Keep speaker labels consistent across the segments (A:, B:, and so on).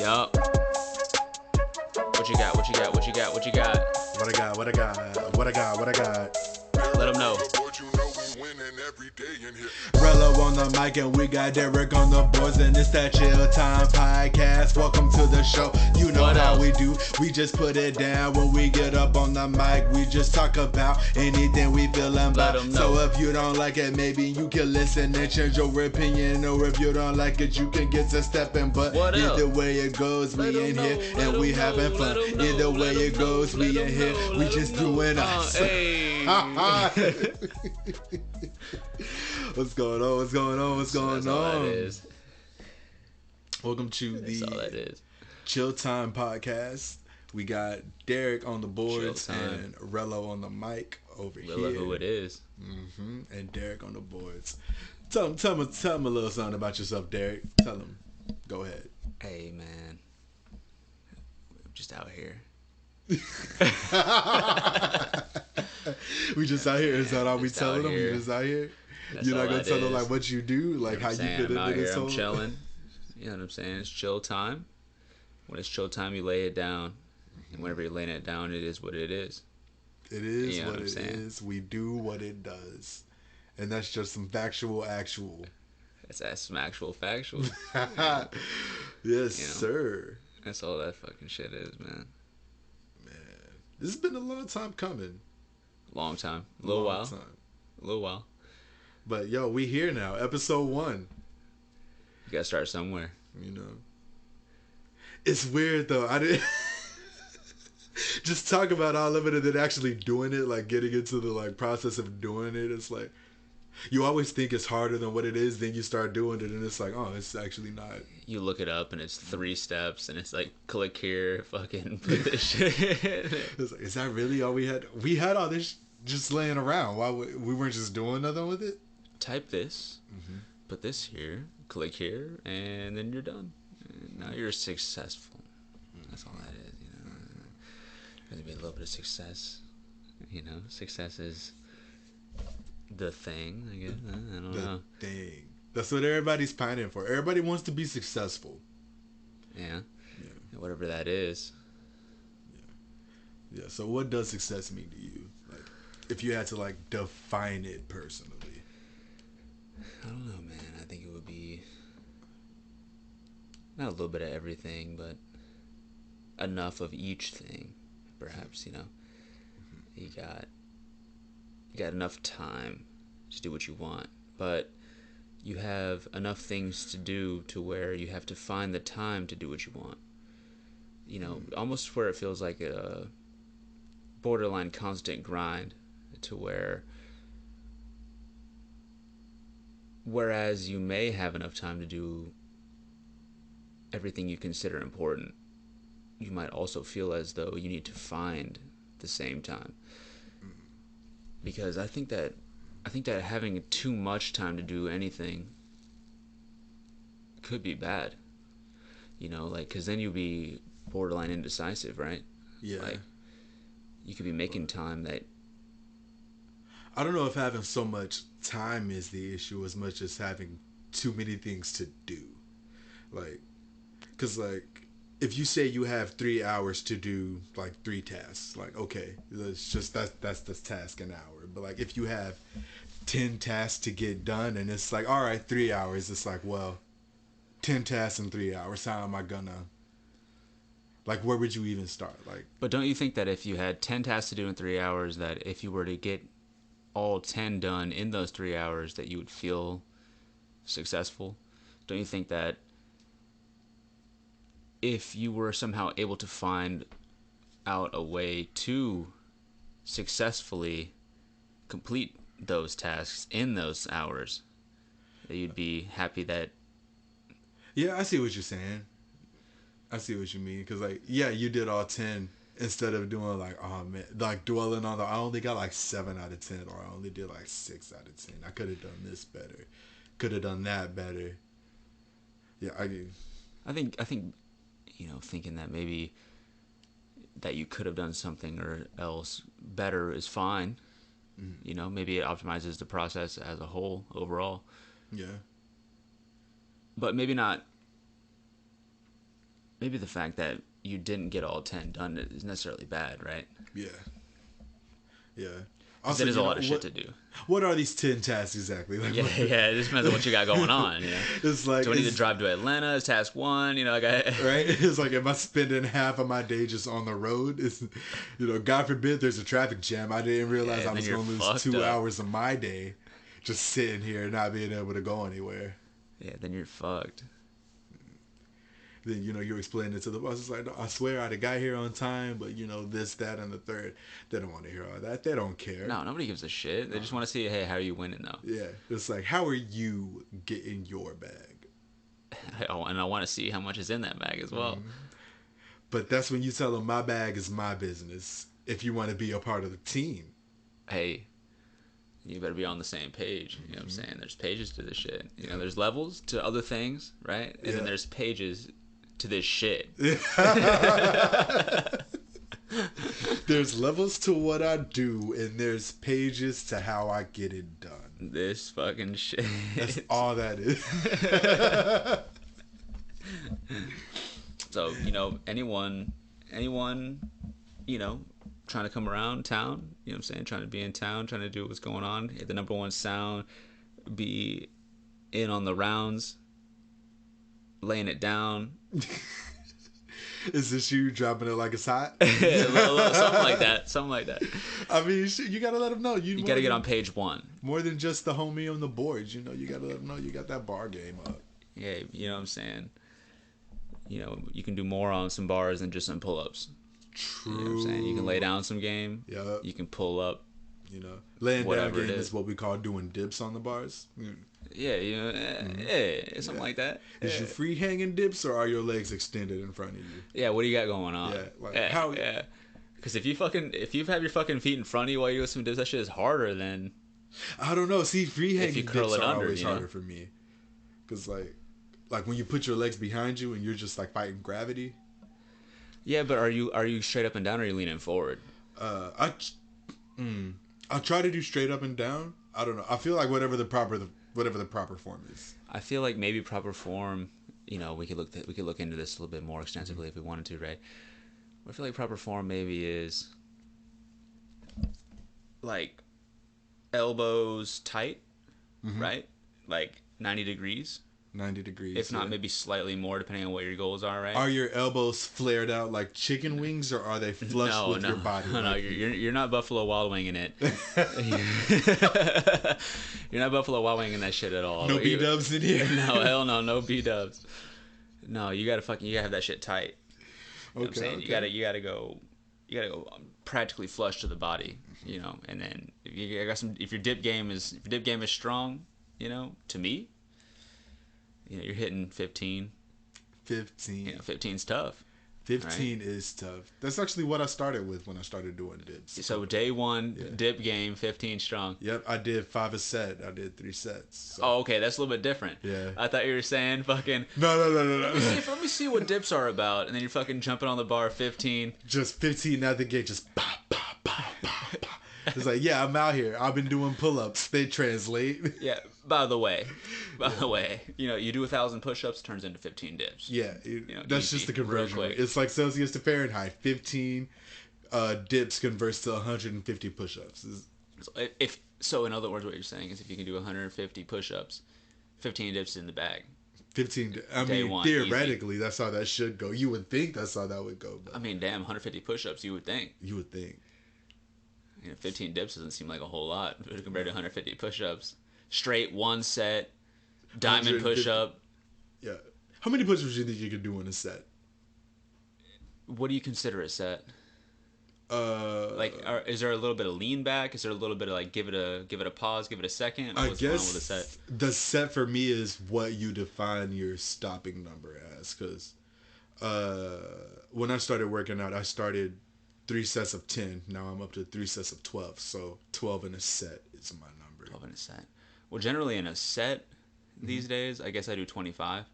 A: Yup. What you got? What you got? What you got? What you got?
B: What I got.
A: Let them know.
B: Rello on the mic and we got Derek on the boards, and it's that Chill Time Podcast. Welcome to the show. You know
A: What
B: how
A: else?
B: we do. We just put it down when we get up on the mic. We just talk about anything we feelin' about.
A: 'em know.
B: So if you don't like it, maybe you can listen and change your opinion. Or if you don't like it, you can get to stepping. But
A: What else?
B: either way it goes,
A: Let
B: we
A: 'em
B: in
A: know,
B: here
A: let
B: and we
A: 'em
B: having
A: know,
B: fun.
A: let 'em know,
B: Either way
A: let 'em
B: it goes,
A: know,
B: we
A: let
B: in
A: 'em
B: here.
A: know,
B: We
A: let
B: just
A: 'em know.
B: doing us.
A: Hey.
B: What's going on? What's going on? What's going
A: That's all
B: on?
A: that is.
B: Welcome to
A: That's all that
B: the
A: is.
B: Chill Time Podcast. We got Derek on the boards
A: Chill Time.
B: and Rello on the mic over
A: We'll
B: here.
A: love who it is.
B: And Derek on the boards. Tell him a little something about yourself, Derek. Tell him. Go ahead.
A: Hey, man. I'm just out here.
B: We just out here. Is that all we
A: Just
B: telling
A: out
B: them?
A: here.
B: We just out here.
A: That's
B: You're not
A: all
B: gonna
A: that
B: tell them
A: is.
B: like what you do, like how you
A: saying?
B: fit
A: I'm out
B: into
A: here,
B: this
A: I'm
B: whole.
A: chilling. You know what I'm saying? It's chill time. When it's chill time, you lay it down. And whenever you're laying it down, it is what it is.
B: It is
A: You know
B: what
A: what I'm
B: it
A: saying?
B: is. We do what it does, and that's just some factual, actual.
A: That's some actual factual.
B: Yes,
A: You know.
B: sir.
A: That's all that fucking shit is, man.
B: This has been a long time coming.
A: Long time. A little
B: Long
A: while.
B: time.
A: A little while.
B: But yo, we here now. Episode 1.
A: You gotta start somewhere.
B: You know, it's weird though. I didn't just talk about all of it and then actually doing it, like getting into the like process of doing it. It's like you always think it's harder than what it is. Then you start doing it, and it's like, oh, it's actually not.
A: You look it up and it's 3 steps and it's like click here, fucking put this shit in.
B: It's like, is that really all we had? We had all this just laying around. Why we weren't just doing nothing with it?
A: Type this, put this here, click here, and then you're done. And now you're successful. That's all that is, you know. There's be a little bit of success. You know, success is the thing, I guess. I don't know.
B: The thing. That's what everybody's pining for. Everybody wants to be successful.
A: Yeah. Whatever that is.
B: Yeah. So what does success mean to you? Like, if you had to like define it personally.
A: I don't know, man. I think it would be not a little bit of everything, but enough of each thing, perhaps. You know, you got enough time to do what you want, but you have enough things to do to where you have to find the time to do what you want. You know, almost where it feels like a borderline constant grind, to whereas you may have enough time to do everything you consider important, you might also feel as though you need to find the same time. Because I think that having too much time to do anything could be bad. You know, like, because then you'd be borderline indecisive, right?
B: Yeah.
A: Like, you could be making time that
B: I don't know if having so much time is the issue as much as having too many things to do. Like, because, like, if you say you have 3 hours to do, like, 3 tasks, like, okay, that's the task an hour. But, like, if you have 10 tasks to get done and it's like, all right, 3 hours, it's like, well, 10 tasks in 3 hours, how am I gonna, like, where would you even start? Like,
A: But don't you think that if you had 10 tasks to do in 3 hours, that if you were to get all 10 done in those 3 hours, that you would feel successful? Don't you think that if you were somehow able to find out a way to successfully complete those tasks in those hours, that you'd be happy that...
B: yeah, I see what you're saying. I see what you mean. Because, like, yeah, you did all 10 instead of doing, like, oh, man, like, dwelling on I only got, like, 7 out of 10, or I only did, like, 6 out of 10. I could have done this better. Could have done that better. Yeah,
A: I think, you know, thinking that maybe that you could have done something or else better is fine. You know, maybe it optimizes the process as a whole overall.
B: Yeah.
A: But maybe not maybe the fact that you didn't get all 10 done is necessarily bad, right?
B: Yeah. Yeah.
A: 'Cause
B: Also,
A: it is a lot of shit
B: what,
A: to do.
B: what are these 10 tasks exactly? Like,
A: Yeah, yeah. It just depends on what you got going on. You know,
B: it's like,
A: do I need to drive to Atlanta? Is task one? You know, like
B: right? It's like, am I spending half of my day just on the road? It's, God forbid there's a traffic jam. I didn't realize
A: Yeah,
B: I was
A: then
B: going to
A: you're
B: lose
A: fucked
B: 2
A: up.
B: hours of my day just sitting here and not being able to go anywhere.
A: Yeah, then you're fucked.
B: Then, you're explaining it to the boss. It's like, no, I swear I'd have got here on time, but, this, that, and the third. They don't want to hear all that. They don't care.
A: No, nobody gives a shit. They just want to see, hey, how are you winning though?
B: Yeah. It's like, how are you getting your bag?
A: Oh, and I want to see how much is in that bag as well.
B: But that's when you tell them my bag is my business. If you want to be a part of the team.
A: Hey, you better be on the same page. You know what I'm saying? There's pages to this shit. There's levels to other things, right? And then there's pages to this shit.
B: There's levels to what I do, and there's pages to how I get it done.
A: This fucking shit.
B: That's all that is.
A: So, anyone, trying to come around town, you know what I'm saying? Trying to be in town, trying to do what's going on. Hit the number one sound, be in on the rounds, laying it down.
B: Is this you dropping it like it's hot?
A: Something like that.
B: I mean, you gotta let them know.
A: You gotta get on page one.
B: More than just the homie on the boards, you gotta let them know you got that bar game up.
A: Yeah, you know what I'm saying? You can do more on some bars than just some pull-ups.
B: True.
A: You know what I'm saying? You can lay down some game.
B: Yeah.
A: You can pull up.
B: Laying
A: whatever
B: down game
A: it
B: is what we call doing dips on the bars.
A: Yeah, something like that.
B: Is you free hanging dips or are your legs extended in front of you?
A: Yeah, what do you got going on?
B: Yeah, like how?
A: Yeah, because if you have your fucking feet in front of you while you do some dips, that shit is harder than.
B: I don't know. See, free hanging dips are
A: under,
B: always harder for me, because like when you put your legs behind you and you're just like fighting gravity.
A: Yeah, but are you straight up and down or are you leaning forward?
B: I try to do straight up and down. I don't know. I feel like whatever the proper form is.
A: I feel like maybe proper form. We could look into this a little bit more extensively if we wanted to, right? I feel like proper form maybe is like elbows tight, right? Like 90 degrees.
B: 90 degrees.
A: If not, maybe slightly more, depending on what your goals are, right?
B: Are your elbows flared out like chicken wings, or are they flush with your body?
A: No, you're not Buffalo Wild Winging it. You're not Buffalo Wild Winging that shit at all.
B: No B-dubs in here?
A: No, hell no B-dubs. No, you gotta have that shit tight. You know what I'm saying?
B: Okay.
A: You gotta go practically flush to the body, and then if your dip game is strong, to me, you're hitting 15.
B: 15.
A: 15's tough.
B: 15 is tough. That's actually what I started with when I started doing dips.
A: So day one, dip game, 15 strong.
B: Yep, I did 5 a set. I did 3 sets. So.
A: Oh, okay, that's a little bit different.
B: Yeah.
A: I thought you were saying fucking.
B: No.
A: Let me see what dips are about, and then you're fucking jumping on the bar 15.
B: Just 15 out the gate, just pop, pop, pop, pop, pop. It's like, yeah, I'm out here. I've been doing pull-ups. They translate.
A: Yeah. By the way, you do 1,000 push-ups, turns into 15 dips.
B: Yeah, that's
A: easy,
B: just the conversion
A: real
B: rate.
A: quick.
B: It's like Celsius to Fahrenheit. 15 dips converts to 150 push-ups.
A: So in other words, what you're saying is if you can do 150 push-ups, 15 dips in the bag.
B: 15. I
A: Day
B: mean,
A: one,
B: theoretically, that's how that should go. You would think that's how that would go. But
A: I mean, damn, 150 push-ups, you would think.
B: you would think.
A: 15 dips doesn't seem like a whole lot compared to 150 push-ups. Straight one set, diamond push-up.
B: Yeah. How many push-ups do you think you could do in a set?
A: What do you consider a set?
B: Like,
A: is there a little bit of lean back? Is there a little bit of like give it a pause, give it a second?
B: I
A: What's going on
B: guess
A: with the set?
B: the set for me is what you define your stopping number as. Because when I started working out, I started 3 sets of 10. Now I'm up to 3 sets of 12. So 12 in a set is my number.
A: 12 in a set. Well, generally in a set these days, I guess I do 25.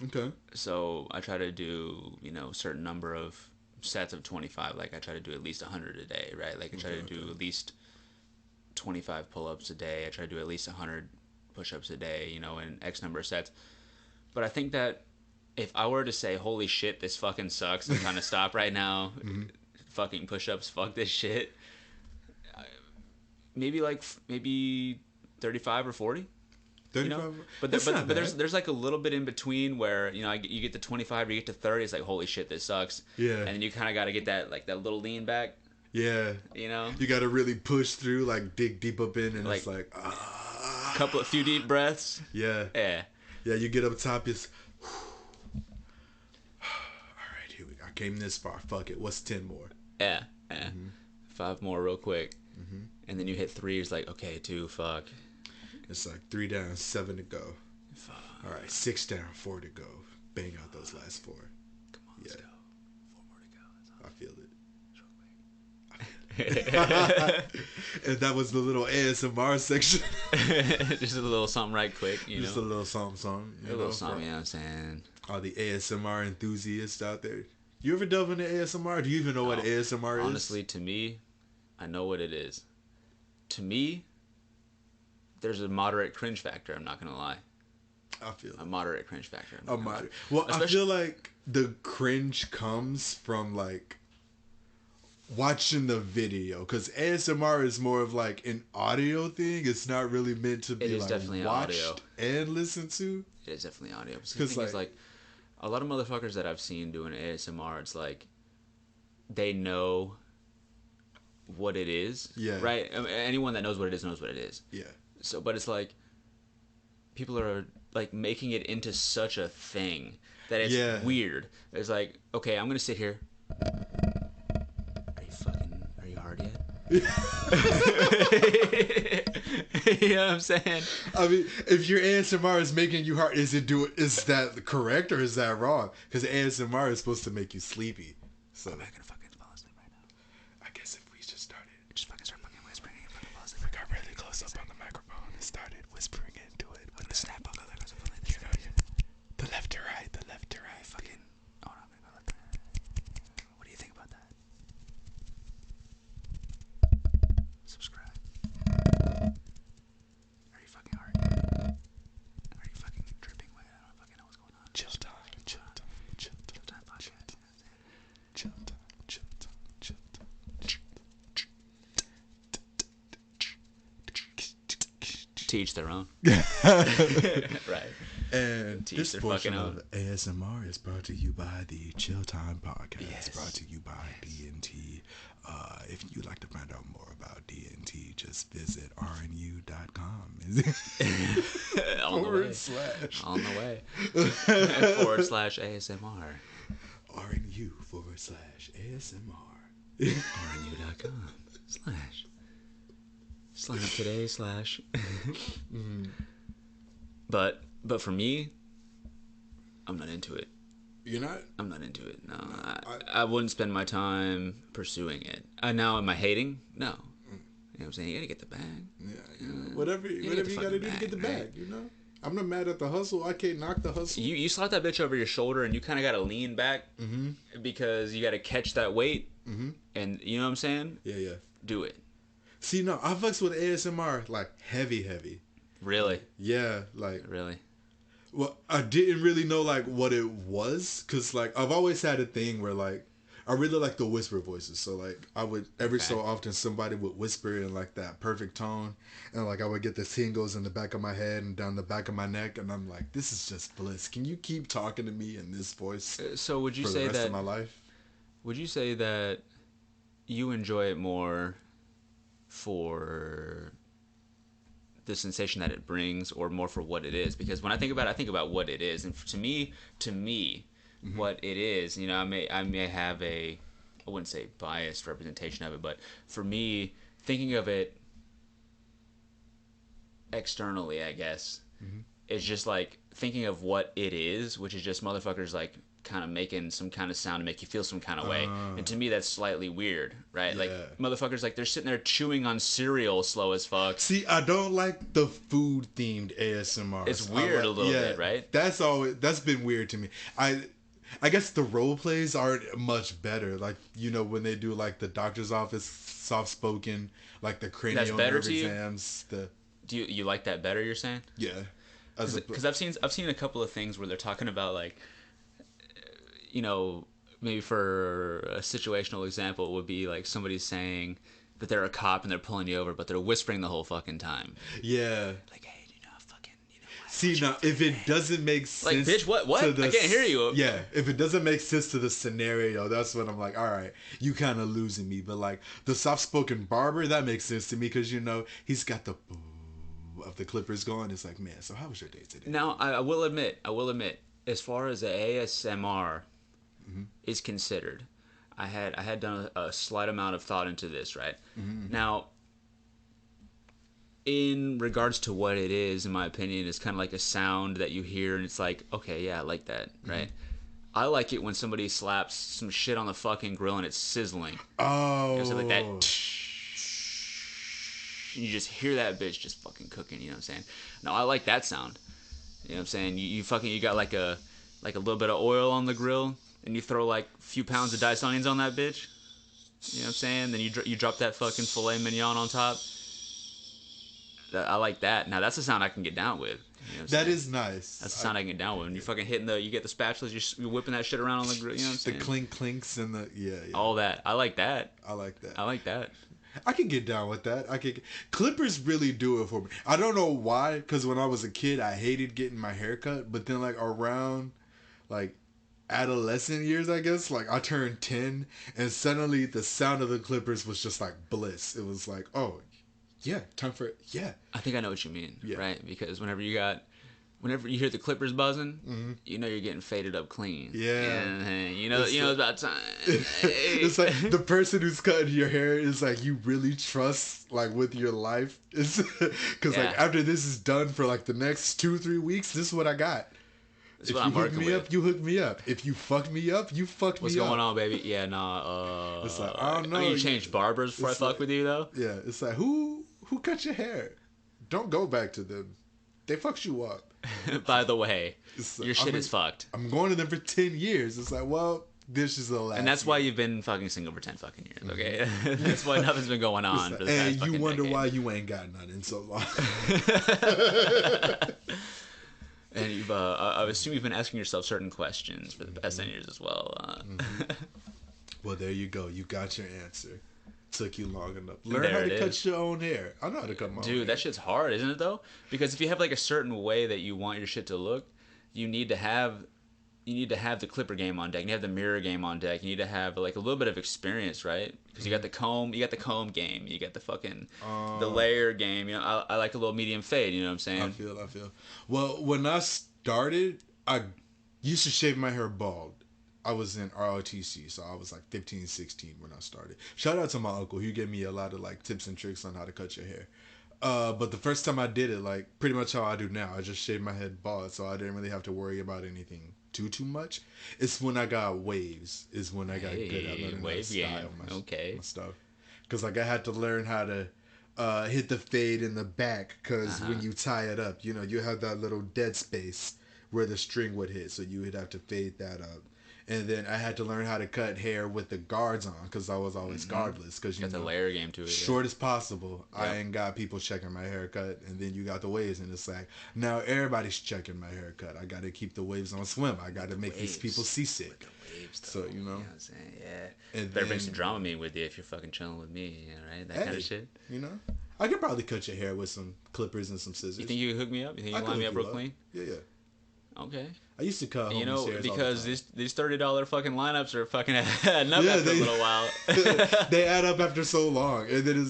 B: Okay.
A: So I try to do, a certain number of sets of 25. Like I try to do at least 100 a day, right? Like I try to do at least 25 pull-ups a day. I try to do at least 100 push-ups a day, in X number of sets. But I think that if I were to say, holy shit, this fucking sucks, I'm trying to stop right now, fucking push-ups, fuck this shit, maybe 35 or 40.
B: 35.
A: You know? But
B: That's not bad.
A: there's like a little bit in between where, you know, you get to 25 or you get to 30, it's like, holy shit, this sucks.
B: Yeah.
A: And then you kind of got to get that little lean back.
B: Yeah.
A: You know?
B: You got to really push through, like dig deep up in, and
A: Like,
B: it's like,
A: a few deep breaths.
B: Yeah.
A: Yeah.
B: Yeah, you get up top, it's, all right, here we go. I came this far. Fuck it. What's 10 more?
A: Yeah. 5 more real quick. And then you hit 3, it's like, okay, 2, fuck.
B: It's like 3 down, 7 to go.
A: Fuck.
B: All right, 6 down, 4 to go. Bang out those last 4.
A: Come on, let's go. 4 more to go.
B: I feel it.
A: Real
B: And that was the little ASMR section.
A: quick. Just a little something right quick, you
B: Just
A: know.
B: a little something.
A: A little something, you know what I'm saying?
B: All the ASMR enthusiasts out there. You ever delve into ASMR? Do you even know what ASMR is?
A: Honestly, to me, I know what it is. To me, there's a moderate cringe factor, I'm not going to lie.
B: I feel
A: A
B: it.
A: moderate cringe factor.
B: A moderate. Well, I feel like the cringe comes from like watching the video, because ASMR is more of like an audio thing. It's not really meant to be like
A: definitely
B: watched
A: audio.
B: and listened to.
A: It is definitely audio. But the thing is, like, a lot of motherfuckers that I've seen doing ASMR, it's like they know what it is.
B: Yeah.
A: Right? I mean, anyone that knows what it is knows what it is.
B: Yeah.
A: So, but it's like people are like making it into such a thing that it's weird. It's like, okay, I'm gonna sit here. Are you hard yet? You know what I'm saying?
B: I mean, if your ASMR is making you hard, is that correct or is that wrong? Because ASMR is supposed to make you sleepy. So
A: I'm not gonna fucking fall asleep right now.
B: I guess if we just started,
A: Just fucking start fucking whispering and fucking fall asleep.
B: we got really close up on the microphone and started whispering into it.
A: I'm gonna snap up like something like
B: You
A: this.
B: know, the left to right, the left to right.
A: Fucking. Oh no, I'm gonna go left. What do you think about that? Subscribe. Are you fucking hard? Are you fucking dripping wet? I don't fucking know what's going on.
B: Chill time, chill time, chill time,
A: Time podcast.
B: chill time, chill time, chill time.
A: To each their own. Right.
B: And
A: To each
B: this
A: their
B: portion
A: fucking
B: of ASMR is brought to you by the Chill Time Podcast.
A: Yes.
B: Brought to you by DNT. If you'd like to find out more about DNT, just visit rnu.com.
A: On the way.
B: /
A: On the way. /ASMR.
B: RNU/ASMR.
A: RNU.com. / Sign up today / But for me, I'm not into it.
B: You're not?
A: I'm not into it. No, I wouldn't spend my time pursuing it. Now, am I hating? No. You know what I'm saying? You gotta get the bag.
B: Yeah, whatever you
A: get the
B: gotta
A: fucking
B: do to get the
A: bag,
B: bag,
A: right?
B: you know? I'm not mad at the hustle. I can't knock the hustle.
A: You slap that bitch over your shoulder and you kind of gotta lean back because you gotta catch that weight. And you know what I'm saying?
B: Yeah.
A: Do it.
B: See, no, I fucks with ASMR like heavy.
A: Really?
B: Yeah, like
A: Really?
B: well, I didn't really know like what it was, cause like I've always had a thing where like I really like the whisper voices. So like I would every so often somebody would whisper in like that perfect tone, and like I would get the tingles in the back of my head and down the back of my neck, and I'm like, this is just bliss. Can you keep talking to me in this voice
A: So would you
B: for
A: say
B: the rest
A: that?
B: of my life?
A: Would you say that you enjoy it more for the sensation that it brings, or more for what it is? Because when I think about what it is, and to me, what it is, you know, I may have I wouldn't say biased representation of it, but for me, thinking of it externally, I guess, is just like thinking of what it is, which is just motherfuckers like kind of making some kind of sound to make you feel some kind of way. And to me, that's slightly weird, right? Like motherfuckers, like they're sitting there chewing on cereal slow as fuck.
B: See, I don't like the food themed ASMR.
A: It's weird a little bit, right?
B: That's been weird to me. I guess the role plays aren't much better. Like, you know, when they do like the doctor's office soft spoken, like the cranial nerve exams.
A: Do you like that better? You're saying?
B: Yeah.
A: Because I've seen a couple of things where they're talking about like you know, maybe for a situational example, it would be like somebody saying that they're a cop and they're pulling you over, but they're whispering the whole fucking time.
B: Yeah.
A: Like, hey, you know, fucking, you know,
B: See, now, if it doesn't make sense...
A: Like, bitch, what?
B: to the
A: I can't hear you.
B: Yeah, if it doesn't make sense to the scenario, that's when I'm like, all right, you kind of losing me. But, like, the soft-spoken barber, that makes sense to me because, you know, he's got the boo of the clippers going. It's like, man, so how was your day today?
A: Now, I will admit, as far as the ASMR is considered, I had done a slight amount of thought into this, right? Now, in regards to what it is, in my opinion, it's kind of like a sound that you hear and it's like, okay, yeah, I like that, right? I like it when somebody slaps some shit on the fucking grill and it's sizzling.
B: Oh.
A: You know, so like that. You just hear that bitch just fucking cooking, you know what I'm saying? No, I like that sound. You know what I'm saying? You got like a little bit of oil on the grill and you throw like a few pounds of diced onions on that bitch. You know what I'm saying? Then you drop that fucking filet mignon on top. I like that. Now that's a sound I can get down with. You know
B: that is nice.
A: That's the sound I can get down with. When you fucking hitting you get the spatulas, you're whipping that shit around on the grill. You know what I'm saying?
B: The clink clinks and the yeah.
A: All that. I like that.
B: I like that.
A: I like that.
B: I can get down with that. Clippers really do it for me. I don't know why, because when I was a kid, I hated getting my hair cut. But then, like, around, like, adolescent years, I guess, like, I turned 10, and suddenly the sound of the Clippers was just, like, bliss. It was like, oh, yeah, time for it. Yeah.
A: I think I know what you mean, right? Because whenever you hear the Clippers buzzing, you know you're getting faded up clean.
B: Yeah.
A: And, you know it's about time.
B: It's like the person who's cutting your hair is like you really trust like with your life. Because like after this is done for like the next 2-3 weeks, this is what I got.
A: If
B: you hook me up, you hook me up. If you fuck me up, you fuck me up.
A: What's going on, baby? Yeah, nah.
B: It's like I don't know.
A: You change barbers before I fuck with you though.
B: Yeah, it's like who cut your hair? Don't go back to them. They fucked you up.
A: By the way,
B: like,
A: your shit is fucked.
B: I'm going to them for 10 years. It's like, well, this is the last.
A: And that's why you've been fucking single for 10 fucking years, okay? That's why nothing's been going on for the past
B: and you wonder
A: decade.
B: why you ain't got none in so long.
A: And you've, I assume you've been asking yourself certain questions for the past 10 years as well.
B: Well, there you go. You got your answer. Took you long enough. Learn
A: there
B: how to cut your own hair. I know how to cut my own hair.
A: Dude, that shit's hard, isn't it though? Because if you have like a certain way that you want your shit to look, you need to have the clipper game on deck. You have the mirror game on deck. You need to have like a little bit of experience, right? Because you got the comb game. You got the fucking the layer game. You know, I like a little medium fade. You know what I'm saying?
B: I feel. Well, when I started, I used to shave my hair bald. I was in ROTC, so I was like 15, 16 when I started. Shout out to my uncle. He gave me a lot of like tips and tricks on how to cut your hair. But the first time I did it, like pretty much how I do now, I just shaved my head bald, so I didn't really have to worry about anything too much. It's when I got waves, is when I got good at learning how to style my stuff. Because like I had to learn how to hit the fade in the back, because when you tie it up, you know, you have that little dead space where the string would hit, so you would have to fade that up. And then I had to learn how to cut hair with the guards on, because I was always guardless. Because you
A: got the layer game to it.
B: Short as possible. Yep. I ain't got people checking my haircut, and then you got the waves, and it's like now everybody's checking my haircut. I got to keep the waves on swim. I got to make these people seasick. So you know what I'm saying?
A: Yeah. And better bring some drama meeting with you if you're fucking chilling with me, right? That kind of shit.
B: You know, I could probably cut your hair with some clippers and some scissors.
A: You think you could hook me up? You think you line me up real clean?
B: Yeah.
A: Okay.
B: I used to cut homies' hairs
A: because
B: all the
A: these $30 fucking lineups are fucking adding up after a little while.
B: They add up after so long, and then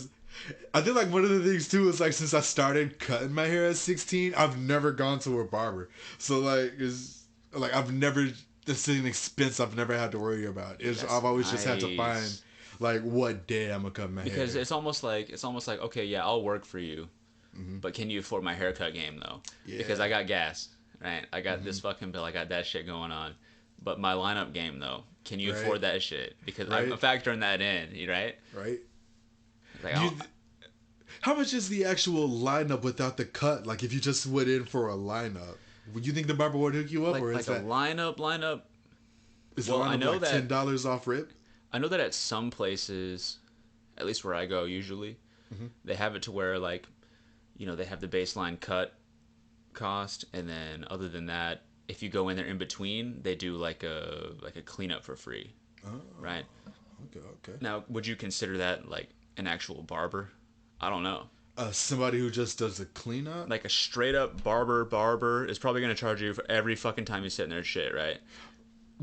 B: I think like one of the things too is like since I started cutting my hair at 16, I've never gone to a barber. So like I've never. This is an expense I've never had to worry about. I've always just had to find like what day I'm gonna cut my hair.
A: Because it's almost like okay, yeah, I'll work for you, but can you afford my haircut game though? Yeah. Because I got gas. Right, I got this fucking bill. I got that shit going on, but my lineup game though, can you afford that shit? Because I'm factoring that in, right?
B: Right.
A: Like,
B: how much is the actual lineup without the cut? Like if you just went in for a lineup, would you think the barber would hook you up, or is that
A: a lineup?
B: Is the lineup like $10 off rip?
A: I know that at some places, at least where I go usually, they have it to where like, you know, they have the baseline cut cost, and then other than that, if you go in there in between, they do like a cleanup for free,
B: Oh,
A: right?
B: okay.
A: Now, would you consider that like an actual barber? I don't know.
B: Somebody who just does a cleanup.
A: Like a straight up barber is probably gonna charge you for every fucking time you sit in their shit, right?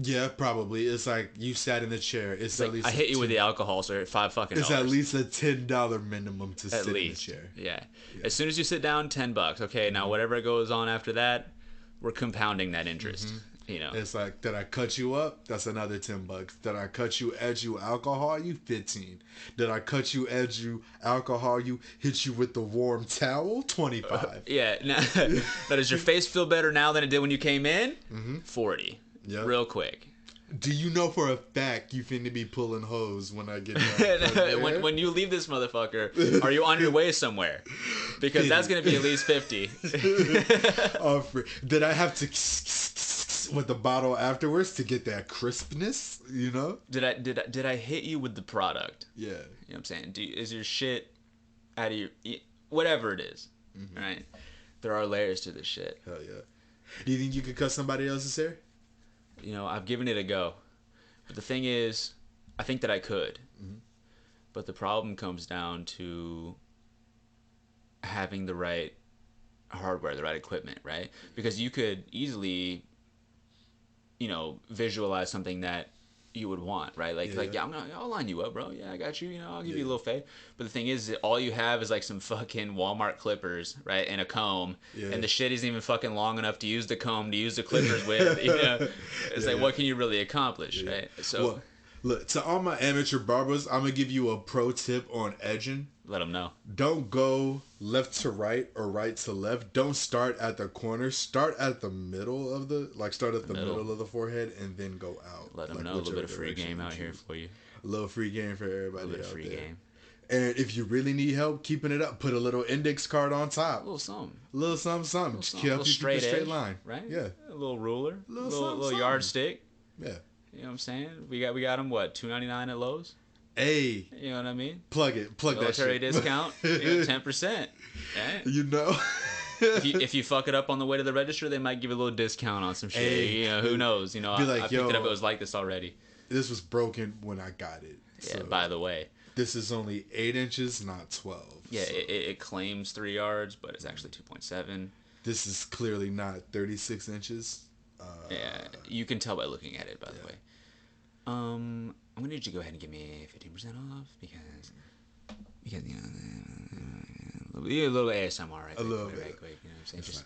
B: Yeah, probably. It's like you sat in the chair. It's at
A: Like,
B: least
A: I hit you with the alcohol, sir. $5
B: It's at least a $10 minimum to
A: at
B: sit
A: least.
B: in the chair.
A: Yeah. As soon as you sit down, $10. Okay, now whatever goes on after that, we're compounding that interest. You know.
B: It's like, did I cut you up? That's another $10. Did I cut you, edge you, alcohol you? 15. Did I cut you, edge you, alcohol you, hit you with the warm towel? 25.
A: Yeah. Now, does your face feel better now than it did when you came in? 40.
B: Yep.
A: Real quick.
B: Do you know for a fact you finna be pulling hose when I get done?
A: when you leave this motherfucker, are you on your way somewhere? Because that's gonna be at least 50.
B: Did I have to with the bottle afterwards to get that crispness? You know?
A: Did I hit you with the product?
B: Yeah.
A: You know what I'm saying? Is your shit out of your whatever it is, right? There are layers to this shit.
B: Hell yeah. Do you think you could cut somebody else's hair?
A: You know, I've given it a go, but the thing is, I think that I could. But the problem comes down to having the right hardware, the right equipment, right? Because you could easily, you know, visualize something that you would want, right? Like, I'll line you up, bro. Yeah, I got you. You know, I'll give you a little fade. But the thing is, that all you have is like some fucking Walmart clippers, right, and a comb, and the shit isn't even fucking long enough to use the comb to use the clippers with. You know, it's like, what can you really accomplish, right? So,
B: well, look, to all my amateur barbers, I'm gonna give you a pro tip on edging.
A: let them know.
B: Don't go left to right or right to left. Don't start at the corner. Start at the middle of the middle of the forehead and then go out.
A: Let them know a little bit of free game out here for you.
B: A little free game for everybody.
A: A little bit of
B: out
A: free
B: there.
A: game.
B: And if you really need help keeping it up, put a little index card on top.
A: A little something.
B: A little something. Just keep
A: A little straight
B: straight
A: edge,
B: line.
A: right?
B: Yeah.
A: A little ruler. A
B: Little
A: little yardstick.
B: Yeah.
A: You know what I'm saying? We got them what, $2.99 at Lowe's?
B: Hey.
A: You know what I mean?
B: Plug it. Plug
A: Military
B: that shit.
A: discount, 10%. Right?
B: You know.
A: if you fuck it up on the way to the register, they might give you a little discount on some shit.
B: Hey.
A: You know, who knows? You know,
B: Be
A: I
B: like,
A: picked
B: yo,
A: it up. It was like this already.
B: This was broken when I got it.
A: Yeah. By the way.
B: This is only 8 inches, not 12.
A: Yeah.
B: So
A: It claims 3 yards, but it's actually 2.7.
B: this is clearly not 36 inches.
A: Yeah. You can tell by looking at it. By the way. I'm gonna need you to go ahead and give me 15% off because you know, a little ASMR, right?
B: A little bit.
A: Right quick, you know what I'm saying?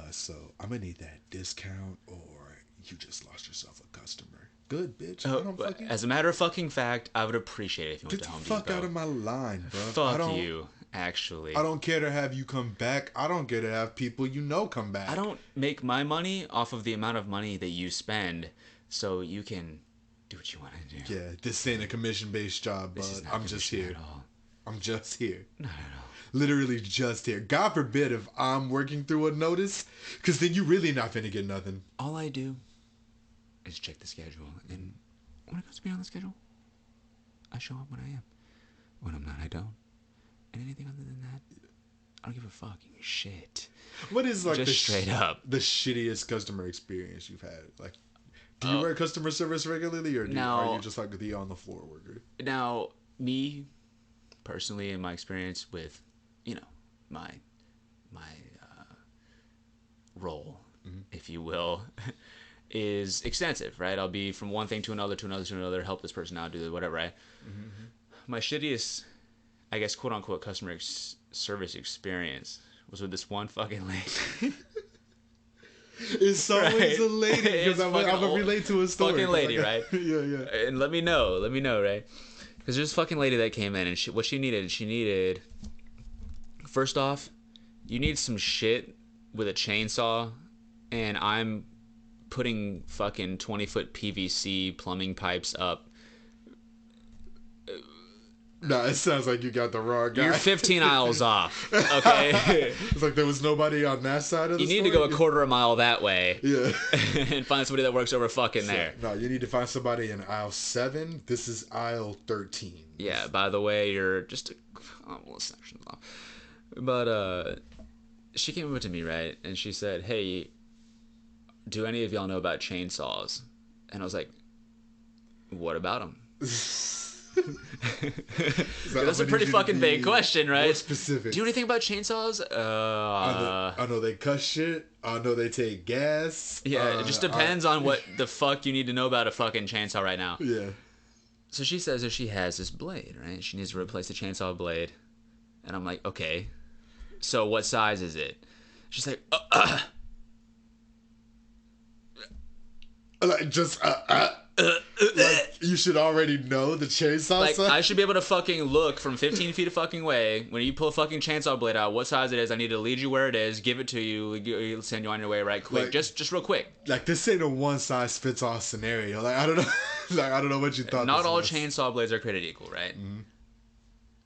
A: Just,
B: So I'm gonna need that discount, or you just lost yourself a customer. Good, bitch.
A: oh,
B: I don't fucking
A: as a matter of fucking fact, I would appreciate it if you went
B: get
A: to
B: the
A: Home
B: fuck
A: Depot.
B: out of my line, bro.
A: Fuck you, actually.
B: I don't care to have you come back. I don't care to have people you know come back.
A: I don't make my money off of the amount of money that you spend, so you can do what you want to do.
B: Yeah, this ain't a commission-based job,
A: This is
B: bud.
A: not
B: I'm just
A: commission
B: here.
A: at all.
B: I'm just here.
A: Not at all.
B: Literally just here. God forbid if I'm working through a notice, because then you really not finna get nothing.
A: All I do is check the schedule, and when it comes to being on the schedule, I show up when I am. When I'm not, I don't. And anything other than that, I don't give a fucking shit.
B: What is like
A: Just straight up
B: the shittiest customer experience you've had? Like, do you work customer service regularly, or are you just like the on the floor worker?
A: Now, me personally, in my experience with, you know, my role, if you will, is extensive, right? I'll be from one thing to another, help this person out, do whatever, right? My shittiest, I guess, quote unquote, customer service experience was with this one fucking lady.
B: It's always a lady, because I'm gonna relate to a story.
A: Fucking lady, right?
B: Yeah.
A: And let me know, right? Because there's this fucking lady that came in, and what she needed, first off, you need some shit with a chainsaw, and I'm putting fucking 20-foot PVC plumbing pipes up.
B: Nah, it sounds like you got the wrong guy.
A: You're 15 aisles off, okay?
B: It's like there was nobody on that side of the
A: You need to go a
B: store?
A: quarter of a mile that way.
B: Yeah.
A: And find somebody that works over fucking there.
B: No, you need to find somebody in aisle 7. This is aisle 13.
A: Yeah, by the way, you're just a couple of sections off. But she came over to me, right? And she said, "Hey, do any of y'all know about chainsaws? And I was like, what about them? That's a pretty fucking vague question, right?
B: More specific.
A: Do you know anything about chainsaws?
B: I know they cut shit. I know they take gas.
A: Yeah, it just depends on what the fuck you need to know about a fucking chainsaw right now.
B: Yeah.
A: So she says that she has this blade, right? She needs to replace the chainsaw blade. And I'm like, okay. So what size is it? She's like,
B: like just like you should already know the chainsaw
A: like
B: size.
A: I should be able to fucking look from 15 feet of fucking away when you pull a fucking chainsaw blade out, what size it is. I need to lead you where it is, give it to you, send you on your way right quick,
B: Like,
A: just real quick.
B: Like this ain't a one size fits all scenario. Like I don't know, like I don't know what you thought.
A: Not
B: this
A: all
B: was.
A: chainsaw blades are created equal, right? Mm-hmm.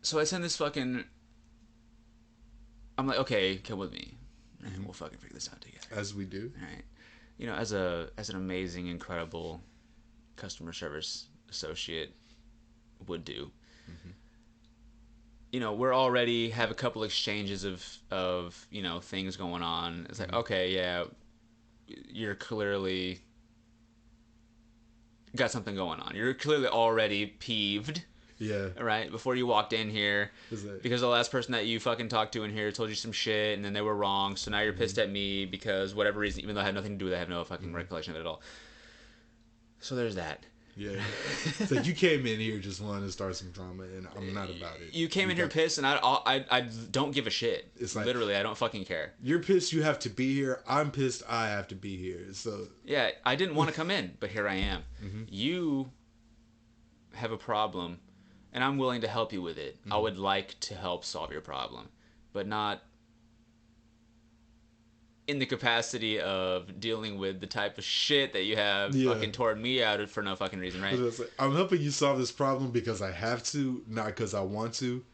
A: So I send this fucking. I'm like, okay, come with me, and we'll fucking figure this out together.
B: As we do.
A: All right, you know, as an amazing, incredible customer service associate would do. Mm-hmm. You know, we're already have a couple exchanges of you know things going on. It's like, okay, yeah, you're clearly got something going on. You're clearly already peeved.
B: Yeah.
A: Right? Before you walked in here. Because the last person that you fucking talked to in here told you some shit and then they were wrong. So now you're pissed at me because whatever reason, even though I had nothing to do with it, I have no fucking recollection of it at all. So there's that.
B: Yeah. So you came in here just wanting to start some drama and I'm not about it.
A: You came in here pissed and I don't give a shit.
B: It's like,
A: literally, I don't fucking care.
B: You're pissed you have to be here. I'm pissed I have to be here. So
A: yeah, I didn't want to come in, but here I am. Mm-hmm. You have a problem. And I'm willing to help you with it. Mm-hmm. I would like to help solve your problem. But not in the capacity of dealing with the type of shit that you have fucking toward me out for no fucking reason, right?
B: I'm helping you solve this problem because I have to, not because I want to.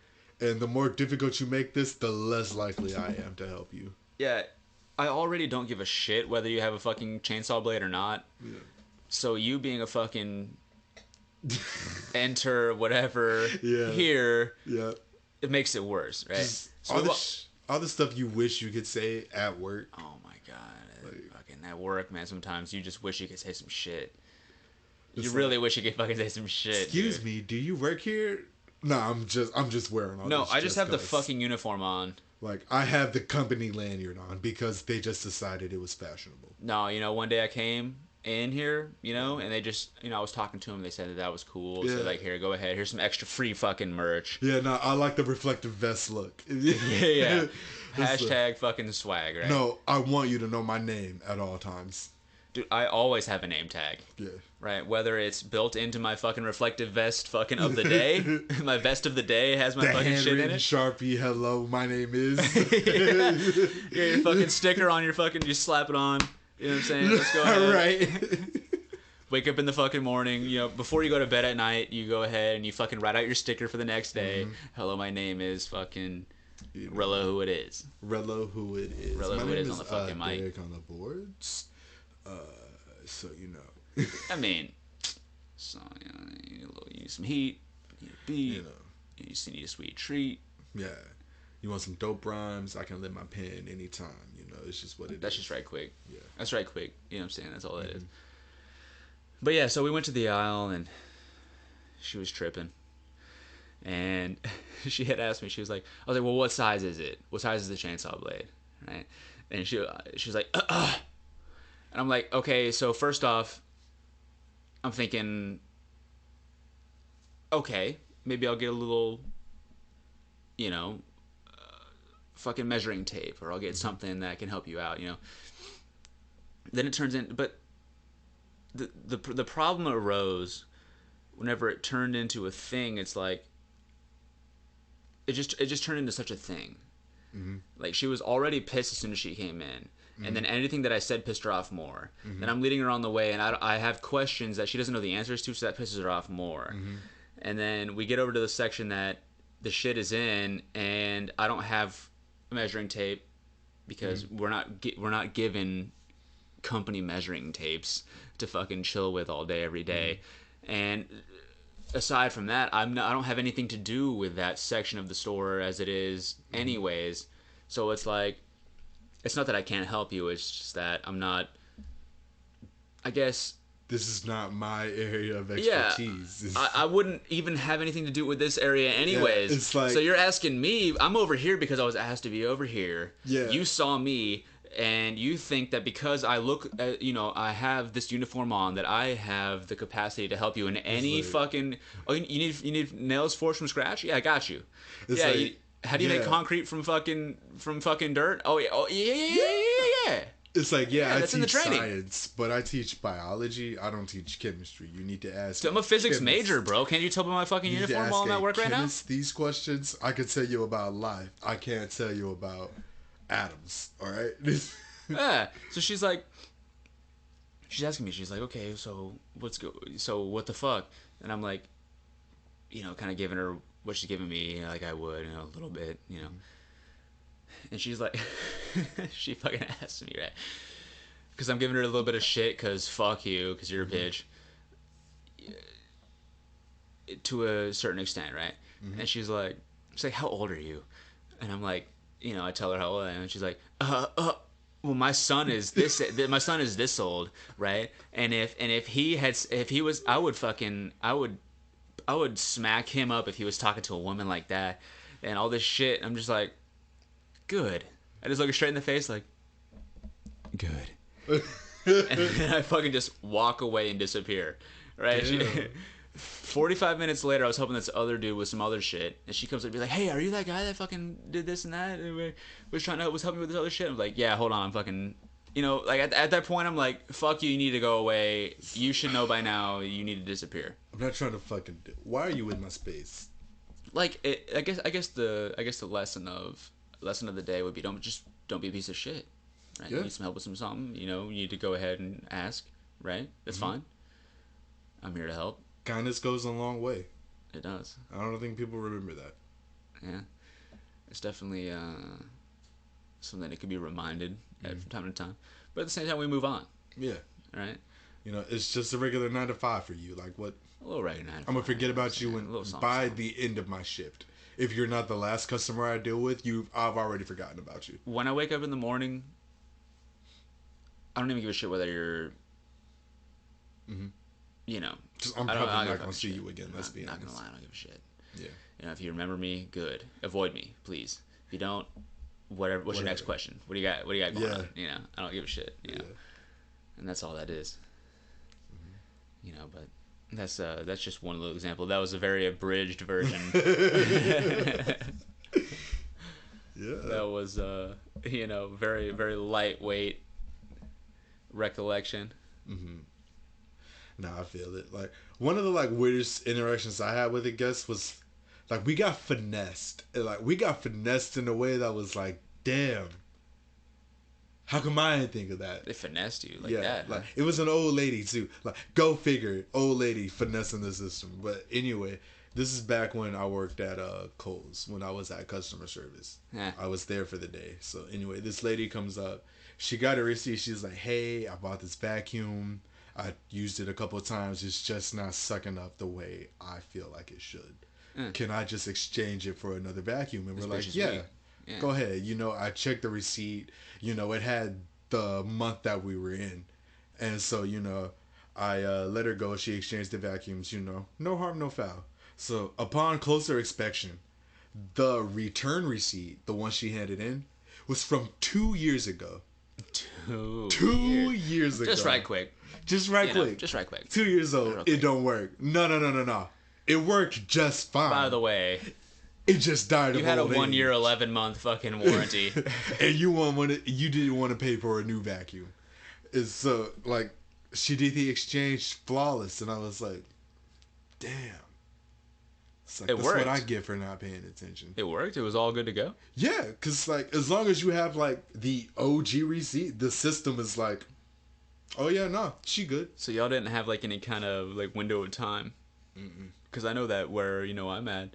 B: And the more difficult you make this, the less likely I am to help you.
A: Yeah, I already don't give a shit whether you have a fucking chainsaw blade or not. Yeah. So you being a fucking... enter whatever here, it makes it worse, right?
B: So all the stuff you wish you could say at work.
A: Oh my god, fucking at work, man. Sometimes you just wish you could say some shit. You really wish you could fucking say some shit.
B: Excuse me, do you work here? No, I'm just wearing all.
A: No, I just have the fucking uniform on.
B: Like I have the company lanyard on because they just decided it was fashionable.
A: No, you know, one day I came in here, you know, and they just, you know, I was talking to them, they said that was cool, so like, here, go ahead, here's some extra free fucking merch.
B: Yeah, no, I like the reflective vest look.
A: yeah. Hashtag fucking swag, right?
B: No, I want you to know my name at all times.
A: Dude, I always have a name tag.
B: Yeah.
A: Right, whether it's built into my fucking reflective vest fucking of the day, my vest of the day has my fucking shit in it.
B: Sharpie, hello, my name is.
A: yeah, your fucking sticker on your fucking, you slap it on. You know what I'm saying? Let's go ahead.
B: Right.
A: Wake up in the fucking morning, you know, before you go to bed at night, you go ahead and you fucking write out your sticker for the next day. Mm-hmm. Hello, my name is fucking Rello who it is.
B: Rello who it is.
A: Rello who it is on the fucking mic.
B: Derek on the boards. So you know.
A: I mean, so you need some heat, you need a beat, you just need a sweet treat.
B: Yeah. You want some dope rhymes? I can let my pen anytime. You know, it's just what it is.
A: That's just right quick.
B: Yeah.
A: That's right quick. You know what I'm saying? That's all that is. But yeah, so we went to the aisle and she was tripping. And she had asked me, she was like, I was like, well, what size is it? What size is the chainsaw blade? Right? And she was like, And I'm like, okay, so first off, I'm thinking, okay, maybe I'll get a little, you know, fucking measuring tape, or I'll get something that can help you out, you know. Then it turns in, but the problem arose whenever it turned into a thing. It's like it just turned into such a thing. Mm-hmm. Like she was already pissed as soon as she came in. And then anything that I said pissed her off more. Mm-hmm. Then I'm leading her on the way, and I have questions that she doesn't know the answers to, so that pisses her off more. Mm-hmm. And then we get over to the section that the shit is in, and I don't have measuring tape because we're not given company measuring tapes to fucking chill with all day every day. And aside from that, I don't have anything to do with that section of the store as it is anyways. So it's like, it's not that I can't help you, it's just that I'm not I guess.
B: This is not my area of
A: Yeah,
B: expertise.
A: I wouldn't even have anything to do with this area anyways.
B: Yeah, it's like,
A: so you're asking me, I'm over here because I was asked to be over here.
B: Yeah.
A: You saw me, and you think that because I look, I have this uniform on, that I have the capacity to help you in any
B: like-
A: fucking. Oh, you need nails forged from scratch? Yeah, I got you.
B: It's
A: Yeah.
B: like-
A: how do you make
B: yeah.
A: concrete from fucking dirt? Oh yeah. Oh yeah.
B: It's like, I
A: that's in the
B: teach
A: training.
B: science, but I teach biology. I don't teach chemistry. You need to ask.
A: So I'm a physics
B: chemists.
A: major, bro. Can't you tell by my fucking
B: You need to
A: uniform while I'm
B: ask
A: at
B: a
A: work right now?
B: chemist these questions. I can tell you about life. I can't tell you about atoms. All right.
A: Yeah. So she's asking me. She's like, okay, so so what the fuck? And I'm like, kind of giving her what she's giving me, like I would, a little bit, And she's like, she fucking asked me, right? Because I'm giving her a little bit of shit, because fuck you, because you're a bitch. To a certain extent, right? And she's like, how old are you? And I'm like, I tell her how old I am, and she's like, well, my son is this. My son is this old, right? And if he was, I would smack him up if he was talking to a woman like that, and all this shit. I'm just like, good. I just look her straight in the face, like, good. And I fucking just walk away and disappear, right? 45 minutes later, I was helping this other dude with some other shit, and she comes up and be like, hey, are you that guy that fucking did this and that? And was helping me with this other shit? I'm like, yeah, hold on, I'm fucking, like at that point, I'm like, fuck you, you need to go away. You should know by now, you need to disappear.
B: I'm not trying to fucking. Why are you in my space?
A: Like, I guess the lesson of the day would be don't be a piece of shit. Right?
B: Yeah.
A: You need some help with something, you need to go ahead and ask, right? That's fine. I'm here to help.
B: Kindness goes a long way.
A: It does.
B: I don't think people remember that.
A: Yeah. It's definitely something that could be reminded from time to time. But at the same time, we move on,
B: Yeah.
A: right?
B: It's just a regular 9 to 5 for you. Like, what?
A: A little right now.
B: I'm gonna forget about you by the end of my shift. If you're not the last customer I deal with, I've already forgotten about you.
A: When I wake up in the morning, I don't even give a shit whether you're,
B: I'm
A: I don't-
B: probably
A: I
B: not
A: don't
B: gonna
A: give
B: see
A: a shit.
B: you again. Let's be
A: Not
B: honest.
A: gonna lie, I don't give a shit.
B: Yeah.
A: If you remember me, good. Avoid me, please. If you don't, whatever. What's your next
B: Whatever.
A: question? What do you got? What do you got going
B: Yeah.
A: on? I don't give a shit.
B: Yeah.
A: And that's all that is. But that's just one little example. That was a very abridged version.
B: Yeah.
A: That was very very lightweight recollection.
B: Nah, I feel it. Like, one of the weirdest interactions I had with a guest was we got finessed. And, we got finessed in a way that was like, damn. How come I didn't think of that?
A: They finessed you like that. Huh?
B: It was an old lady too. Go figure, old lady finessing the system. But anyway, this is back when I worked at Kohl's, when I was at customer service.
A: Yeah.
B: I was there for the day. So anyway, this lady comes up. She got a receipt. She's like, "Hey, I bought this vacuum. I used it a couple of times. It's just not sucking up the way I feel like it should. Can I just exchange it for another vacuum?" And we're like, "Yeah."
A: Yeah.
B: Go ahead. I checked the receipt. It had the month that we were in. And so, I let her go. She exchanged the vacuums, no harm, no foul. So upon closer inspection, the return receipt, the one she handed in, was from 2 years ago. 2 years ago.
A: Just right quick.
B: Just right quick.
A: Just right quick.
B: 2 years old.
A: Real
B: It
A: quick.
B: don't work. No. It worked just fine.
A: By the way,
B: it just died
A: you
B: of
A: had a
B: old
A: 1 year,
B: age.
A: 11-month fucking warranty.
B: And you didn't want to pay for a new vacuum. It's so she did the exchange flawless, and I was like, damn. It's
A: It
B: that's
A: worked.
B: what I get for not paying attention.
A: It worked. It was all good to go.
B: Yeah, because as long as you have the OG receipt, the system is like, oh yeah, no, she good.
A: So y'all didn't have any kind of window of time. Because I know that where I'm at,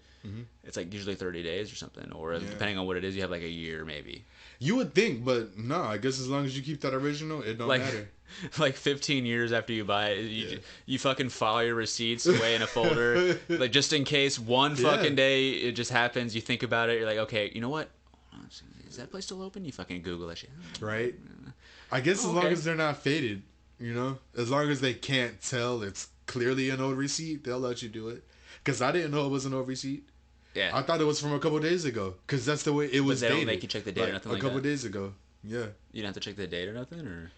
A: it's usually 30 days or something, or depending on what it is, you have a year maybe.
B: You would think, but no, I guess as long as you keep that original, it don't matter.
A: 15 years after you buy it, you fucking file your receipts away in a folder, just in case one fucking day it just happens. You think about it, you're like, okay, you know what? Hold on, is that place still open? You fucking Google that shit.
B: Right? I guess as long
A: okay.
B: as they're not faded. You know, as long as they can't tell it's clearly an old receipt, they'll let you do it. Because I didn't know it was an old receipt.
A: Yeah.
B: I thought it was from a couple days ago. Because that's the way it was
A: But they don't
B: dated.
A: make you check the date or
B: Like,
A: nothing
B: a
A: like
B: couple
A: that?
B: days ago. Yeah.
A: You don't have to check the date or nothing, or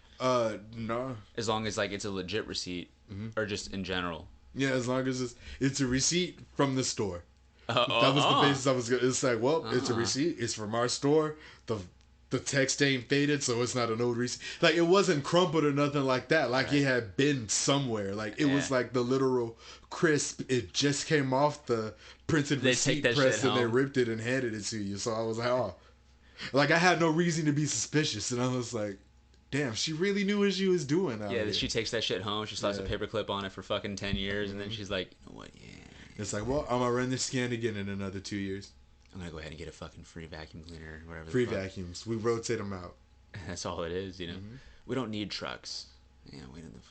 B: No.
A: as long as like it's a legit receipt, or just in general.
B: Yeah, as long as it's a receipt from the store.
A: Oh,
B: That was the basis I was gonna. It's like, well, it's a
A: Ah.
B: receipt. It's from our store. The text ain't faded, so it's not an old receipt. Like, it wasn't crumpled or nothing like that. Like, it had been somewhere. Like, it was
A: Yeah.
B: like the literal crisp. It just came off the printed
A: They
B: receipt
A: take that
B: press
A: shit
B: and they
A: home.
B: ripped it and handed it to you. So I was like, oh. Like, I had no reason to be suspicious. And I was like, damn, she really knew what she was doing out
A: Yeah,
B: here.
A: she takes that shit home. She slaps a
B: Yeah.
A: paperclip on it for fucking 10 years, and then she's like, you know what? Yeah,
B: It's like, well, I'm going to run this scan again in another 2 years.
A: I'm gonna go ahead and get a fucking free vacuum cleaner, or whatever.
B: Free
A: the fuck.
B: vacuums. We rotate them out.
A: That's all it is, you know.
B: Mm-hmm.
A: We don't need trucks. Yeah,